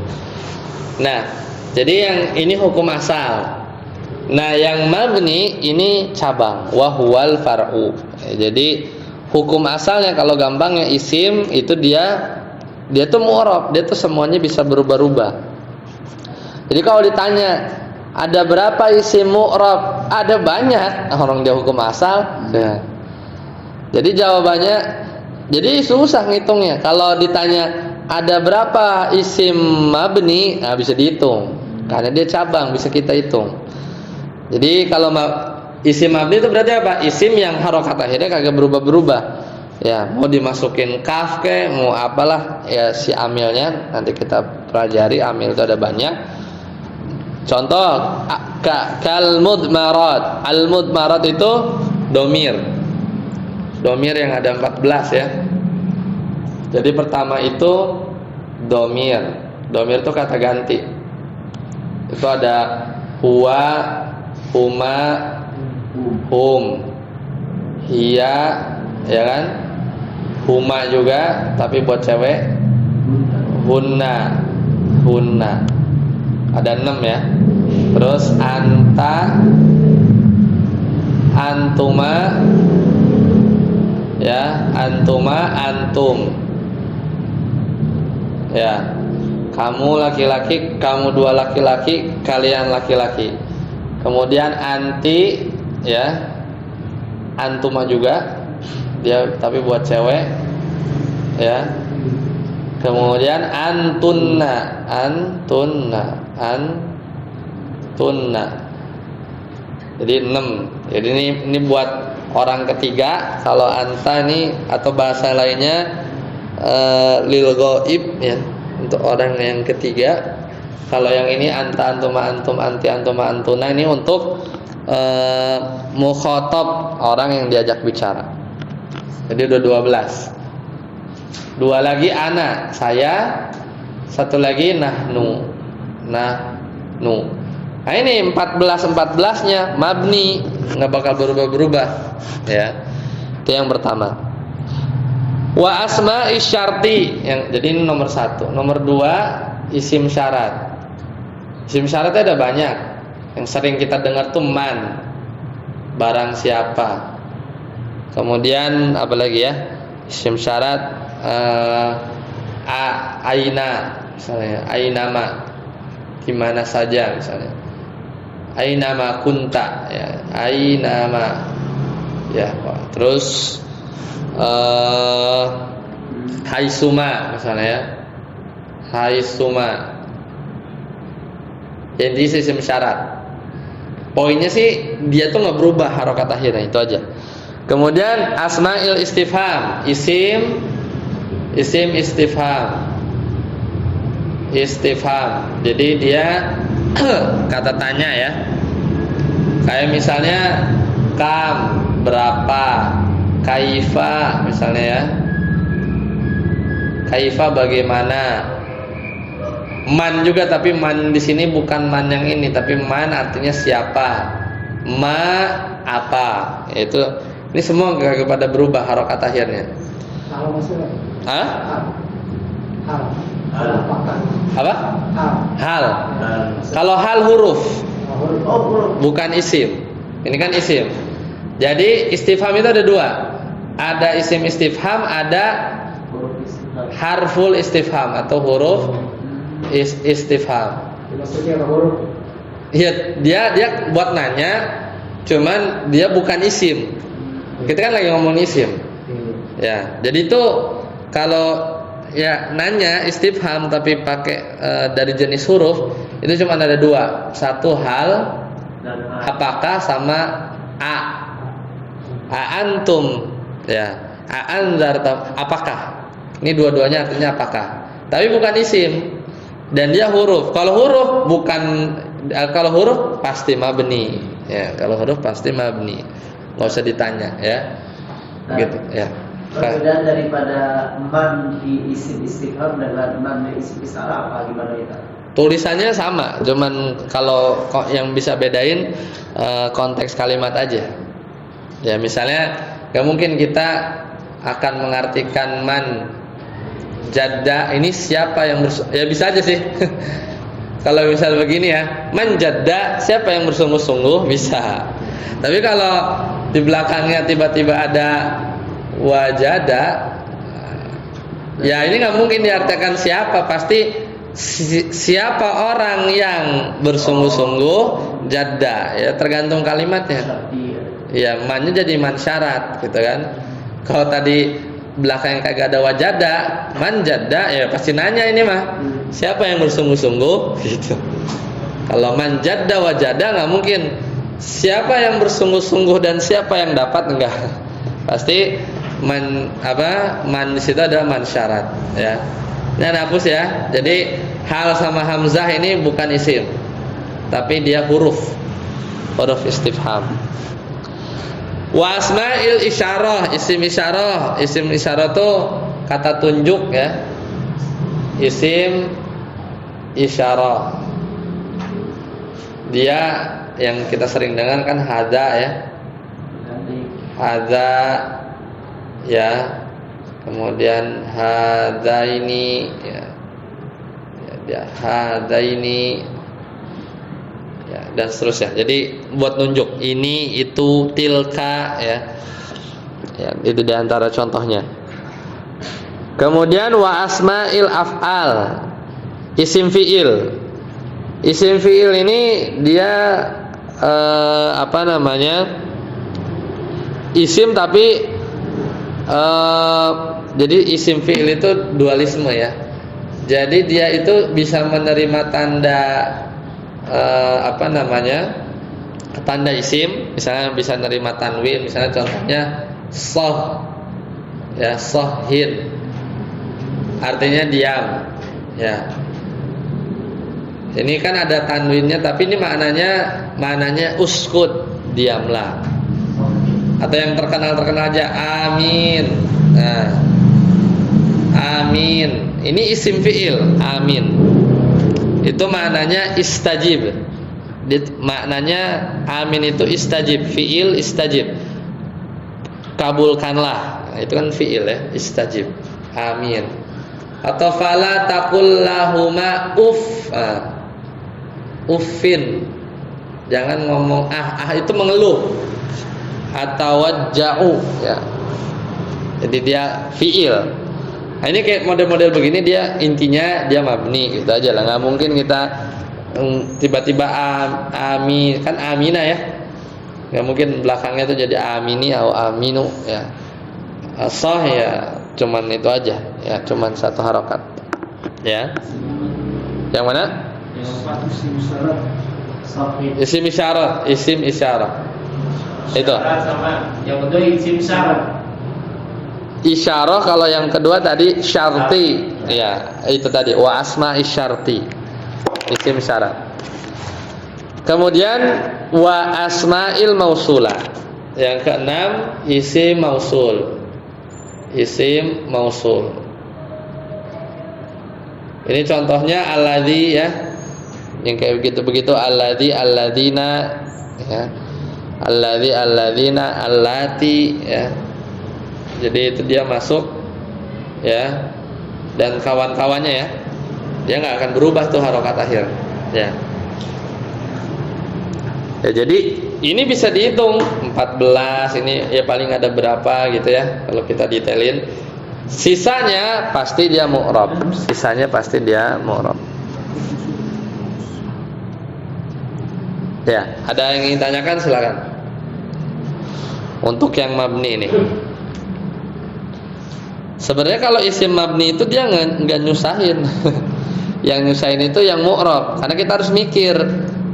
S1: Nah, jadi yang ini hukum asal. Nah, yang mabni ini cabang, wahwal far'u. Jadi hukum asalnya kalau gampangnya isim itu dia tuh mu'rab, dia tuh semuanya bisa berubah-ubah. Jadi kalau ditanya ada berapa isim mu'rab? Ada banyak. Orang dia hukum asal. Ya. Jadi jawabannya, jadi susah ngitungnya. Kalau ditanya ada berapa isim mabni, nah bisa dihitung. Karena dia cabang, bisa kita hitung. Jadi kalau isim mabni itu berarti apa? Isim yang harokat akhirnya kagak berubah-berubah. Ya, mau dimasukin kaf ke, mau apalah ya si amilnya nanti kita pelajari. Amil itu ada banyak. Contoh kal mudmarat. Al mudmarat itu domir yang ada 14 ya. Jadi pertama itu domir itu kata ganti. Itu ada huwa, huma, hum, hiya, ya kan? Huma juga, tapi buat cewek. Hunna. Ada 6 ya. Terus anta, antuma, ya, antuma, antum. Ya. Kamu laki-laki, kamu dua laki-laki, kalian laki-laki. Kemudian anti, ya. Antuma juga. Dia tapi buat cewek. Ya. Kemudian antunna. Jadi 6. Jadi ini buat orang ketiga. Kalau anta ini atau bahasa lainnya lil ghaib ya, untuk orang yang ketiga. Kalau yang ini anta, antuma, antum, anti, antuma, antuna, ini untuk mukhatab, orang yang diajak bicara. Jadi udah 12. 2 lagi ana, saya. 1 lagi nahnu. Nah ini 14-14-nya mabni, nggak bakal berubah-berubah ya. Itu yang pertama. Wa asma'i syarti, yang jadi ini nomor 1. Nomor 2 isim syarat. Isim syaratnya ada banyak. Yang sering kita dengar tuh man, barang siapa. Kemudian apa lagi ya? Isim syarat aina, misalnya ainama, di mana saja misalnya. Ainama kunta ya, ainama. Ya, terus haisuma misalnya ya. Haisuma. Jadi isim syarat. Poinnya sih dia tuh nggak berubah harokat akhirnya, itu aja. Kemudian asma'il istifham, isim istifham. Jadi dia kata tanya ya. Kayak misalnya kam, berapa, kaifa misalnya ya. Kaifa bagaimana? Man juga, tapi man di sini bukan man yang ini, tapi man artinya siapa. Ma apa? Itu ini semua gak pada berubah harokat akhirnya.
S4: Hal masalah.
S1: Hah?
S4: Hal apakah?
S1: Apa?
S4: Hal.
S1: Hal. Kalau hal huruf,
S3: Oh, huruf.
S1: bukan isim. Ini kan isim. Jadi istifham itu ada dua. Ada isim istifham, ada
S3: Huruf istifham.
S1: harful istifham atau huruf istifham.
S5: Maksudnya huruf.
S1: Iya, dia buat nanya, cuman dia bukan isim. Kita kan lagi ngomong isim. Ya, jadi itu kalau ya nanya istifham tapi pakai dari jenis huruf itu cuma ada dua. Satu hal,
S3: Dan
S1: apakah, sama a. Antum, ya. Anzartum, apakah? Ini dua-duanya artinya apakah. Tapi bukan isim. Dan dia huruf. Kalau huruf pasti mabni. Ya, kalau huruf pasti mabni. Enggak usah ditanya ya. Gitu, ya.
S3: perbedaan daripada man di isim istifham dengan man di isim isyarah apa gimana ya?
S1: Tulisannya sama, cuman kalau yang bisa bedain konteks kalimat aja. Ya, misalnya nggak mungkin kita akan mengartikan man jadda ini siapa yang ya bisa aja sih. Kalau misal begini ya, man jadda siapa yang bersungguh-sungguh, bisa. Tapi kalau di belakangnya tiba-tiba ada wajada, ya ini nggak mungkin diartikan siapa, pasti siapa orang yang bersungguh-sungguh jadda, ya tergantung kalimatnya. Ya, mannya jadi man syarat gitu kan. Kalau tadi belakang kagak ada wajada, man jadda, ya pasti nanya ini mah siapa yang bersungguh-sungguh gitu. Kalau man jadda wajada nggak mungkin siapa yang bersungguh-sungguh dan siapa yang dapat, enggak. Pasti man di situ adalah man syarat ya. Ini hapus ya. Jadi hal sama hamzah ini bukan isim, tapi dia huruf istifham. Wa asma'il isyarah, isim isyarah. Isim isyarah itu kata tunjuk ya. Isim isyarah. Dia yang kita sering dengar kan hadza ya. Hadza ya. Kemudian hadza ini ya. Ya hadza ini ya, dan seterusnya. Jadi buat nunjuk ini, itu, tilka ya. Ya, itu diantara contohnya. Kemudian wa asma'il af'al, isim fi'il. Isim fi'il ini dia isim tapi jadi isim fi'il itu dualisme ya. Jadi dia itu bisa menerima tanda tanda isim, misalnya bisa menerima tanwin, misalnya contohnya soh ya, sohin artinya diam ya. Ini kan ada tanwinnya, tapi ini maknanya uskut, diamlah. Atau yang terkenal aja amin. Nah, amin ini isim fi'il, amin itu maknanya istajib. Maknanya amin itu istajib, fi'il istajib, kabulkanlah. Nah, itu kan fi'il ya, istajib, amin. Atau fala taqul lahuma uff, uffin, jangan ngomong itu mengeluh. Atau waja'u ya, jadi dia fi'il. Nah, ini kayak model-model begini dia intinya dia mabni gitu aja lah. Nggak mungkin kita tiba-tiba amin, kan amina ya, Ya mungkin belakangnya itu jadi amini atau aminu ya. Sah ya cuman itu aja ya, cuman satu harokat ya. Yang mana?
S5: Yang empat isim syarat sahih.
S1: Isim isyarat, isim isyarat. Itu.
S2: Syarat sama yang kedua isim syarat.
S1: Isyarah kalau yang kedua tadi syarti. Ya, itu tadi wa asma isyarti. Isim syarat. Kemudian wa asma'il mausulah. Yang keenam isim mausul. Isim mausul. Ini contohnya alladzi ya. Yang kayak begitu-begitu alladzi, alladzina ya. Alladzi, alladzina, allati ya. Jadi itu dia masuk ya. Dan kawan-kawannya ya. Dia enggak akan berubah tuh harokat akhir ya. Ya, jadi ini bisa dihitung 14 ini ya paling ada berapa gitu ya kalau kita detailin. Sisanya pasti dia mu'rab. Sisanya pasti dia mu'rab. Ya, ada yang ingin tanyakan silakan. Untuk yang mabni ini. Sebenarnya kalau isim mabni itu dia enggak nyusahin. Yang nyusahin itu yang mu'rab karena kita harus mikir.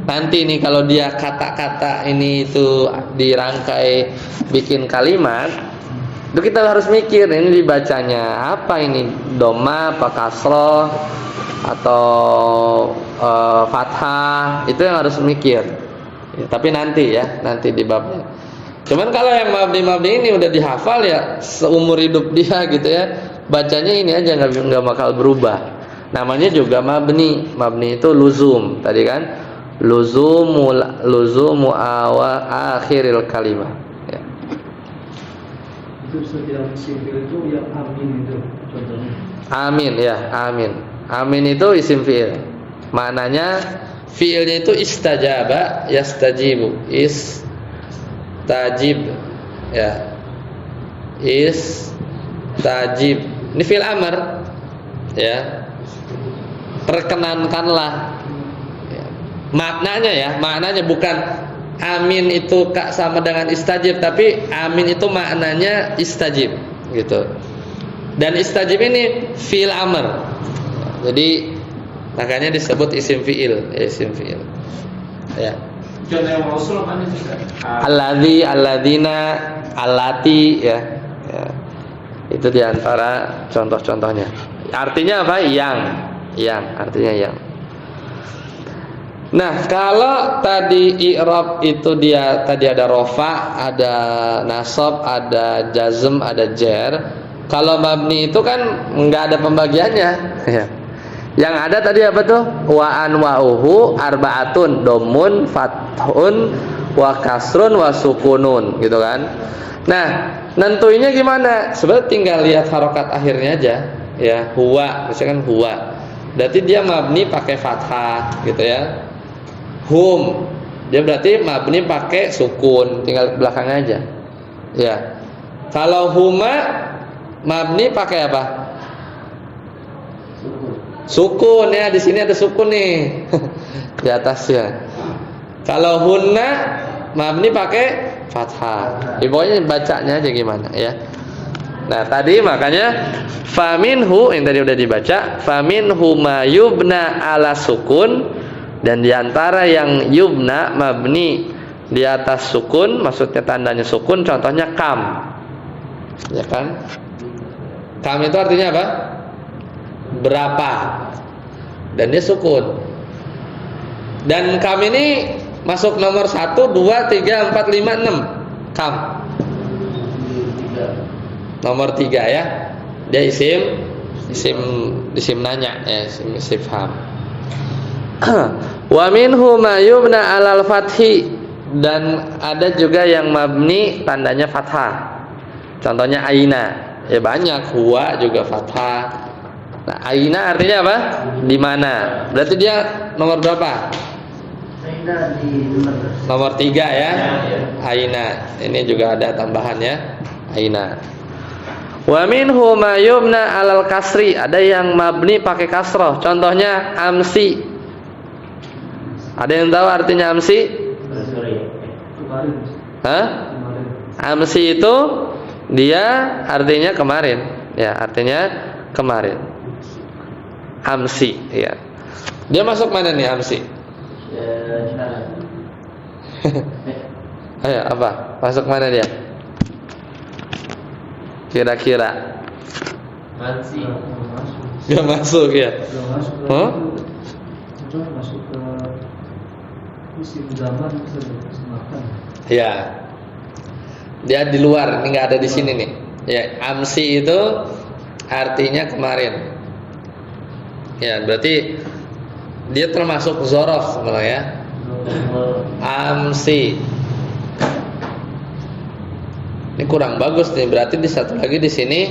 S1: Nanti nih kalau dia kata-kata ini itu dirangkai bikin kalimat, itu kita harus mikir ini dibacanya apa ini, dhamma apa kasroh atau fathah, itu yang harus mikir ya, tapi nanti ya, nanti di babnya. Cuman kalau yang mabni ini udah dihafal ya seumur hidup dia gitu ya, bacanya ini aja nggak bakal berubah. Namanya juga mabni itu luzum tadi kan, luzumu akhiril kalimah ya.
S5: Itu setiap isim fi'il itu yang amin itu contohnya.
S1: Amin ya, amin itu isim fi'il. Maknanya fi'ilnya itu istajaba yastajibu, istajib ya, istajib. Ini fi'il amr ya, perkenankanlah. Maknanya bukan amin itu sama dengan istajib, tapi amin itu maknanya istajib gitu. Dan istajib ini fi'il amr. Jadi makanya disebut isim fi'il, isim fi'il. Ya.
S2: Contoh yang mausul mana juga?
S1: Alladzi, alladzina, allati ya. Ya. Itu diantara contoh-contohnya. Artinya apa? Yang artinya yang. Nah, kalau tadi i'rab itu dia tadi ada rofa, ada nasab, ada jazm, ada jar. Kalau mabni itu kan enggak ada pembagiannya. Yang ada tadi apa tuh? Wa anwa'uhu arba'atun, domun, fathun, wa kasrun, wa sukunun, gitu kan? Nah, nentuinnya gimana? Sebenarnya tinggal lihat harokat akhirnya aja, ya. Huwa, misalkan huwa. Berarti dia mabni pakai fathah, gitu ya. Hum, dia berarti mabni pakai sukun, tinggal belakang aja. Ya. Kalau huma mabni pakai apa? Sukun ya, di sini ada sukun nih. Di atasnya. Kalau hunna mabni pakai fathah. Pokoknya bacanya aja gimana ya. Nah, tadi makanya faminhu yang tadi udah dibaca, faminhu ma yubna ala sukun. Dan diantara yang yubna mabni di atas sukun, maksudnya tandanya sukun, contohnya kam, ya kan? Kam itu artinya apa? Berapa? Dan dia sukun. Dan kam ini masuk nomor 1, 2, 3, 4, 5, 6. Kam nomor 3 ya. Dia isim nanya ya, isim istifham. Wa minhu ma yubna 'alal fathi, dan ada juga yang mabni tandanya fathah. Contohnya aina. Ya banyak, huwa juga fathah. Nah, aina artinya apa? Di mana? Berarti dia nomor berapa?
S3: Aina di
S1: Nomor 3 ya. Aina. Ini juga ada tambahannya. Aina. Wa minhu ma yubna 'alal kasri, ada yang mabni pakai kasroh. Contohnya amsi. Ada yang tahu artinya amsi? Hah?
S5: Kemarin.
S1: Amsi itu dia artinya kemarin, ya, artinya kemarin. Amsi, ya. Dia masuk mana nih amsi?
S3: Syarat.
S1: Ayo, apa? Masuk mana dia? Kira-kira?
S2: Mansi.
S1: Gak masuk ya?
S5: Sudah masuk ke
S1: Hah?
S5: sudah masuk ke musim zaman bisa makan.
S1: Ya. Dia di luar, ini nggak ada di sini nih. Ya, amsi itu artinya kemarin. Ya, berarti dia termasuk zorof sebenarnya ya. Amsi. Ini kurang bagus nih, berarti di satu lagi di sini.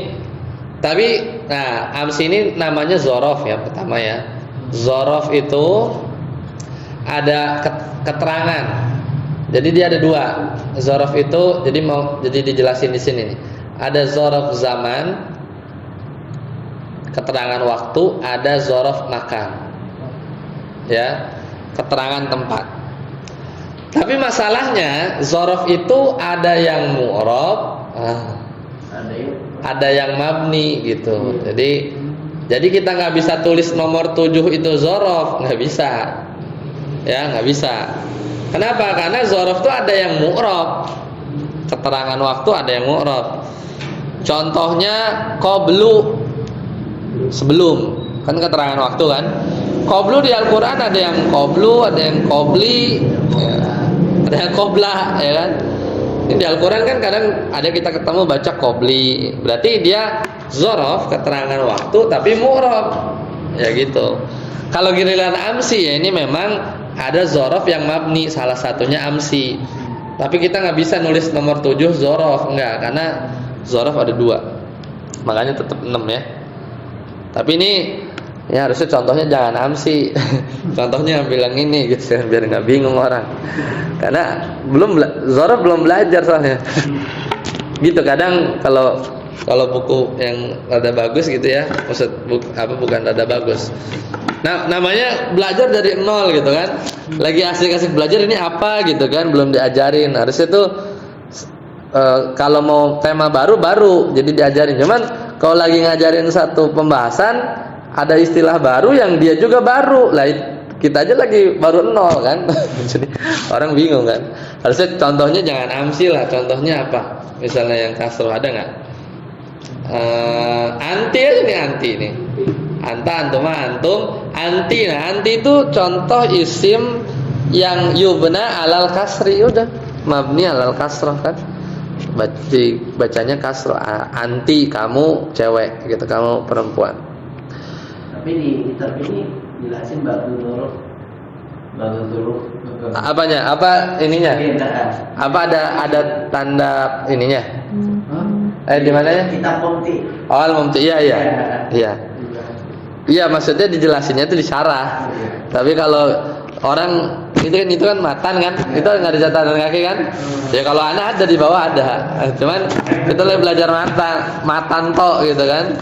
S1: Tapi, nah, amsi ini namanya zorof ya pertama ya. Zorof itu ada keterangan. Jadi dia ada dua. Zorof itu jadi dijelasin di sini nih. Ada zorof zaman, keterangan waktu, ada zorof makan. Ya, keterangan tempat. Tapi masalahnya zorof itu ada yang mu'rab, ada yang mabni gitu. Jadi kita nggak bisa tulis nomor 7 itu zorof, nggak bisa. Ya, nggak bisa. Kenapa? Karena zorof itu ada yang mu'rab. Keterangan waktu ada yang mu'rab. Contohnya qablu, sebelum, kan keterangan waktu kan. Qablu di Al-Quran ada yang qablu, ada yang qabli, ya, ada yang qabla, ya kan. Ini di Al-Quran kan kadang ada kita ketemu baca qabli, berarti dia zorof, keterangan waktu, tapi mu'rab, ya gitu. Kalau giliran amsi ya ini memang ada zorof yang mabni, salah satunya amsi. Tapi kita nggak bisa nulis nomor 7 zorof, enggak, karena zorof ada 2, makanya tetap 6 ya. Tapi ini ya harusnya contohnya jangan amsi. Contohnya bilang ini gitu biar nggak bingung orang. Karena zorof belum belajar soalnya. Gitu kadang kalau buku yang rada bagus gitu ya, maksud bukan rada bagus. Nah, namanya belajar dari nol gitu kan. Lagi asik-asik belajar ini apa gitu kan, belum diajarin. Harusnya tuh kalau mau tema baru jadi diajarin. Cuman kalau lagi ngajarin satu pembahasan ada istilah baru yang dia juga baru. Lah kita aja lagi baru nol kan. Jadi orang bingung kan. Harusnya contohnya jangan amsi lah. Contohnya apa? Misalnya yang kasroh ada nggak? Anti aja nih, anti nih. Anta, antuma, antum, anti. Nah, anti itu contoh isim yang yubna alal kasri, udah mabni alal kasroh kan. Bacanya kasroh. Anti, kamu cewek gitu, kamu perempuan.
S3: Tapi di kitab ini jelasin bagus dulu.
S1: Apanya? Apa ininya? Apa ada tanda ininya? Di mana ya?
S3: Kitab Mumti.
S1: Al-Mumti. Iya. Iya, maksudnya dijelasinnya itu di syarah. Tapi kalau orang itu kan matan kan, itu nggak ada catatan kaki kan? Ya kalau anak ada di bawah ada. Cuman kita lagi belajar matan tok gitu kan.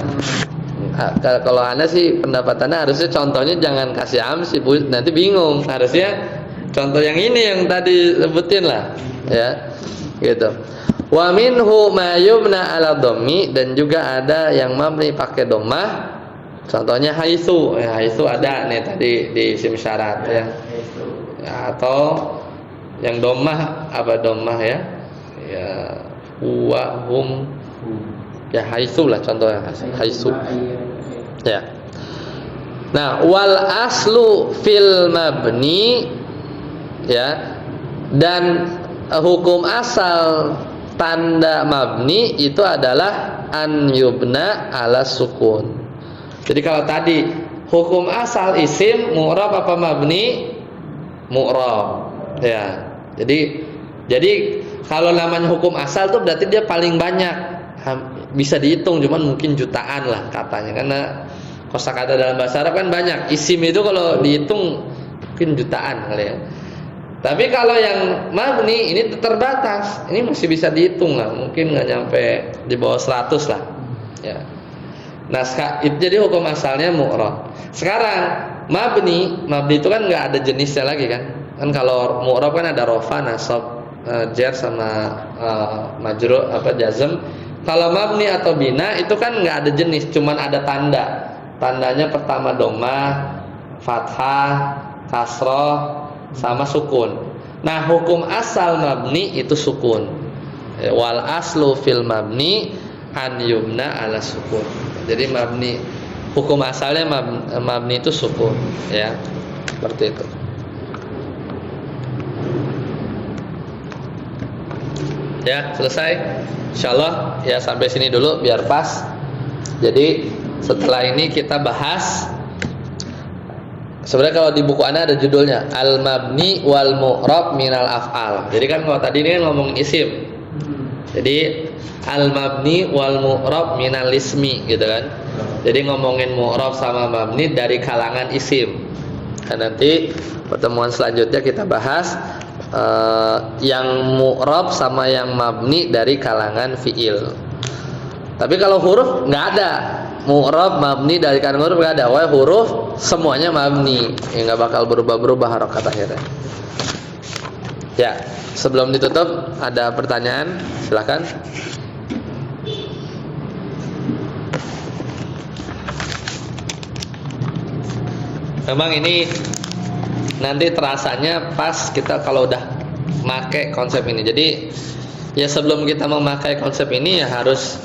S1: Kalau Anda sih pendapatannya harusnya contohnya jangan kasih amsi, nanti bingung. Harusnya contoh yang ini yang tadi sebutin lah, ya, gitu. Wa minhu ma yubna ala dhammi, dan juga ada yang mabni pakai dhammah. Contohnya haitsu. Ya, haitsu ada nih tadi di isim syarat ya. Atau yang dhammah, apa dhammah ya? Ya, wa hum. Ya haitsu lah contohnya, haitsu. Ya. Nah, wal aslu fil mabni, ya, dan hukum asal tanda mabni itu adalah an yubna ala sukun. Jadi kalau tadi hukum asal isim mu'rab apa mabni? Mu'rab. Ya. Jadi kalau namanya hukum asal tuh berarti dia paling banyak. Bisa dihitung, cuman mungkin jutaan lah katanya, karena kosakata dalam bahasa Arab kan banyak. Isim itu kalau dihitung mungkin jutaan kali ya. Tapi kalau yang mabni ini terbatas, ini masih bisa dihitung lah, mungkin nggak nyampe di bawah 100 lah. Ya. Nah, jadi hukum asalnya mu'rab. Sekarang mabni itu kan nggak ada jenisnya lagi kan? Kan kalau mu'rab kan ada rofa, nasab, jar sama majrur jazm. Kalau mabni atau bina itu kan nggak ada jenis, cuman ada tanda. Tandanya pertama dhammah, fathah, kasroh, sama sukun. Nah, hukum asal mabni itu sukun. Wal aslu fil mabni an yumna ala sukun. Jadi mabni, hukum asalnya mabni itu sukun, ya. Seperti itu. Ya, selesai. Insyaallah ya sampai sini dulu biar pas. Jadi setelah ini kita bahas. Sebenarnya kalau di buku Anda ada judulnya Al-Mabni wal Mu'rab minal Af'al. Jadi kan kalau tadi ini kan ngomongin isim. Jadi Al-Mabni wal Mu'rab minal Ismi gitu kan. Jadi ngomongin Mu'rab sama Mabni dari kalangan isim. Dan nanti pertemuan selanjutnya kita bahas yang mu'rab sama yang mabni dari kalangan fi'il. Tapi kalau huruf nggak ada mu'rab mabni dari kalangan huruf, nggak ada. Wah, huruf semuanya mabni, ya nggak bakal berubah harokat akhirnya. Ya, sebelum ditutup ada pertanyaan, silakan. Memang ini nanti terasanya pas kita kalau udah make konsep ini. Jadi ya sebelum kita memakai konsep ini ya harus,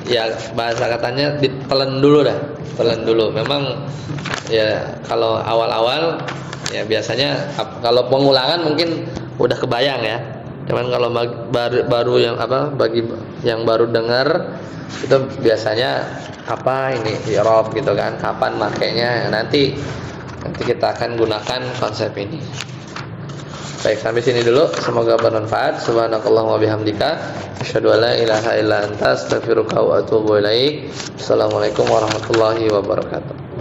S1: ya bahasa katanya ditelan dulu dah, telan dulu. Memang ya kalau awal-awal ya biasanya kalau pengulangan mungkin udah kebayang ya. Cuman kalau baru yang bagi yang baru dengar itu biasanya ini i'rab gitu kan, kapan makainya, nanti kita akan gunakan konsep ini. Baik, sampai sini dulu. Semoga bermanfaat. Subhanakallahumma bihamdika asyhadu an la ilaha illa anta astaghfiruka wa atubu ilaik. Assalamualaikum warahmatullahi wabarakatuh.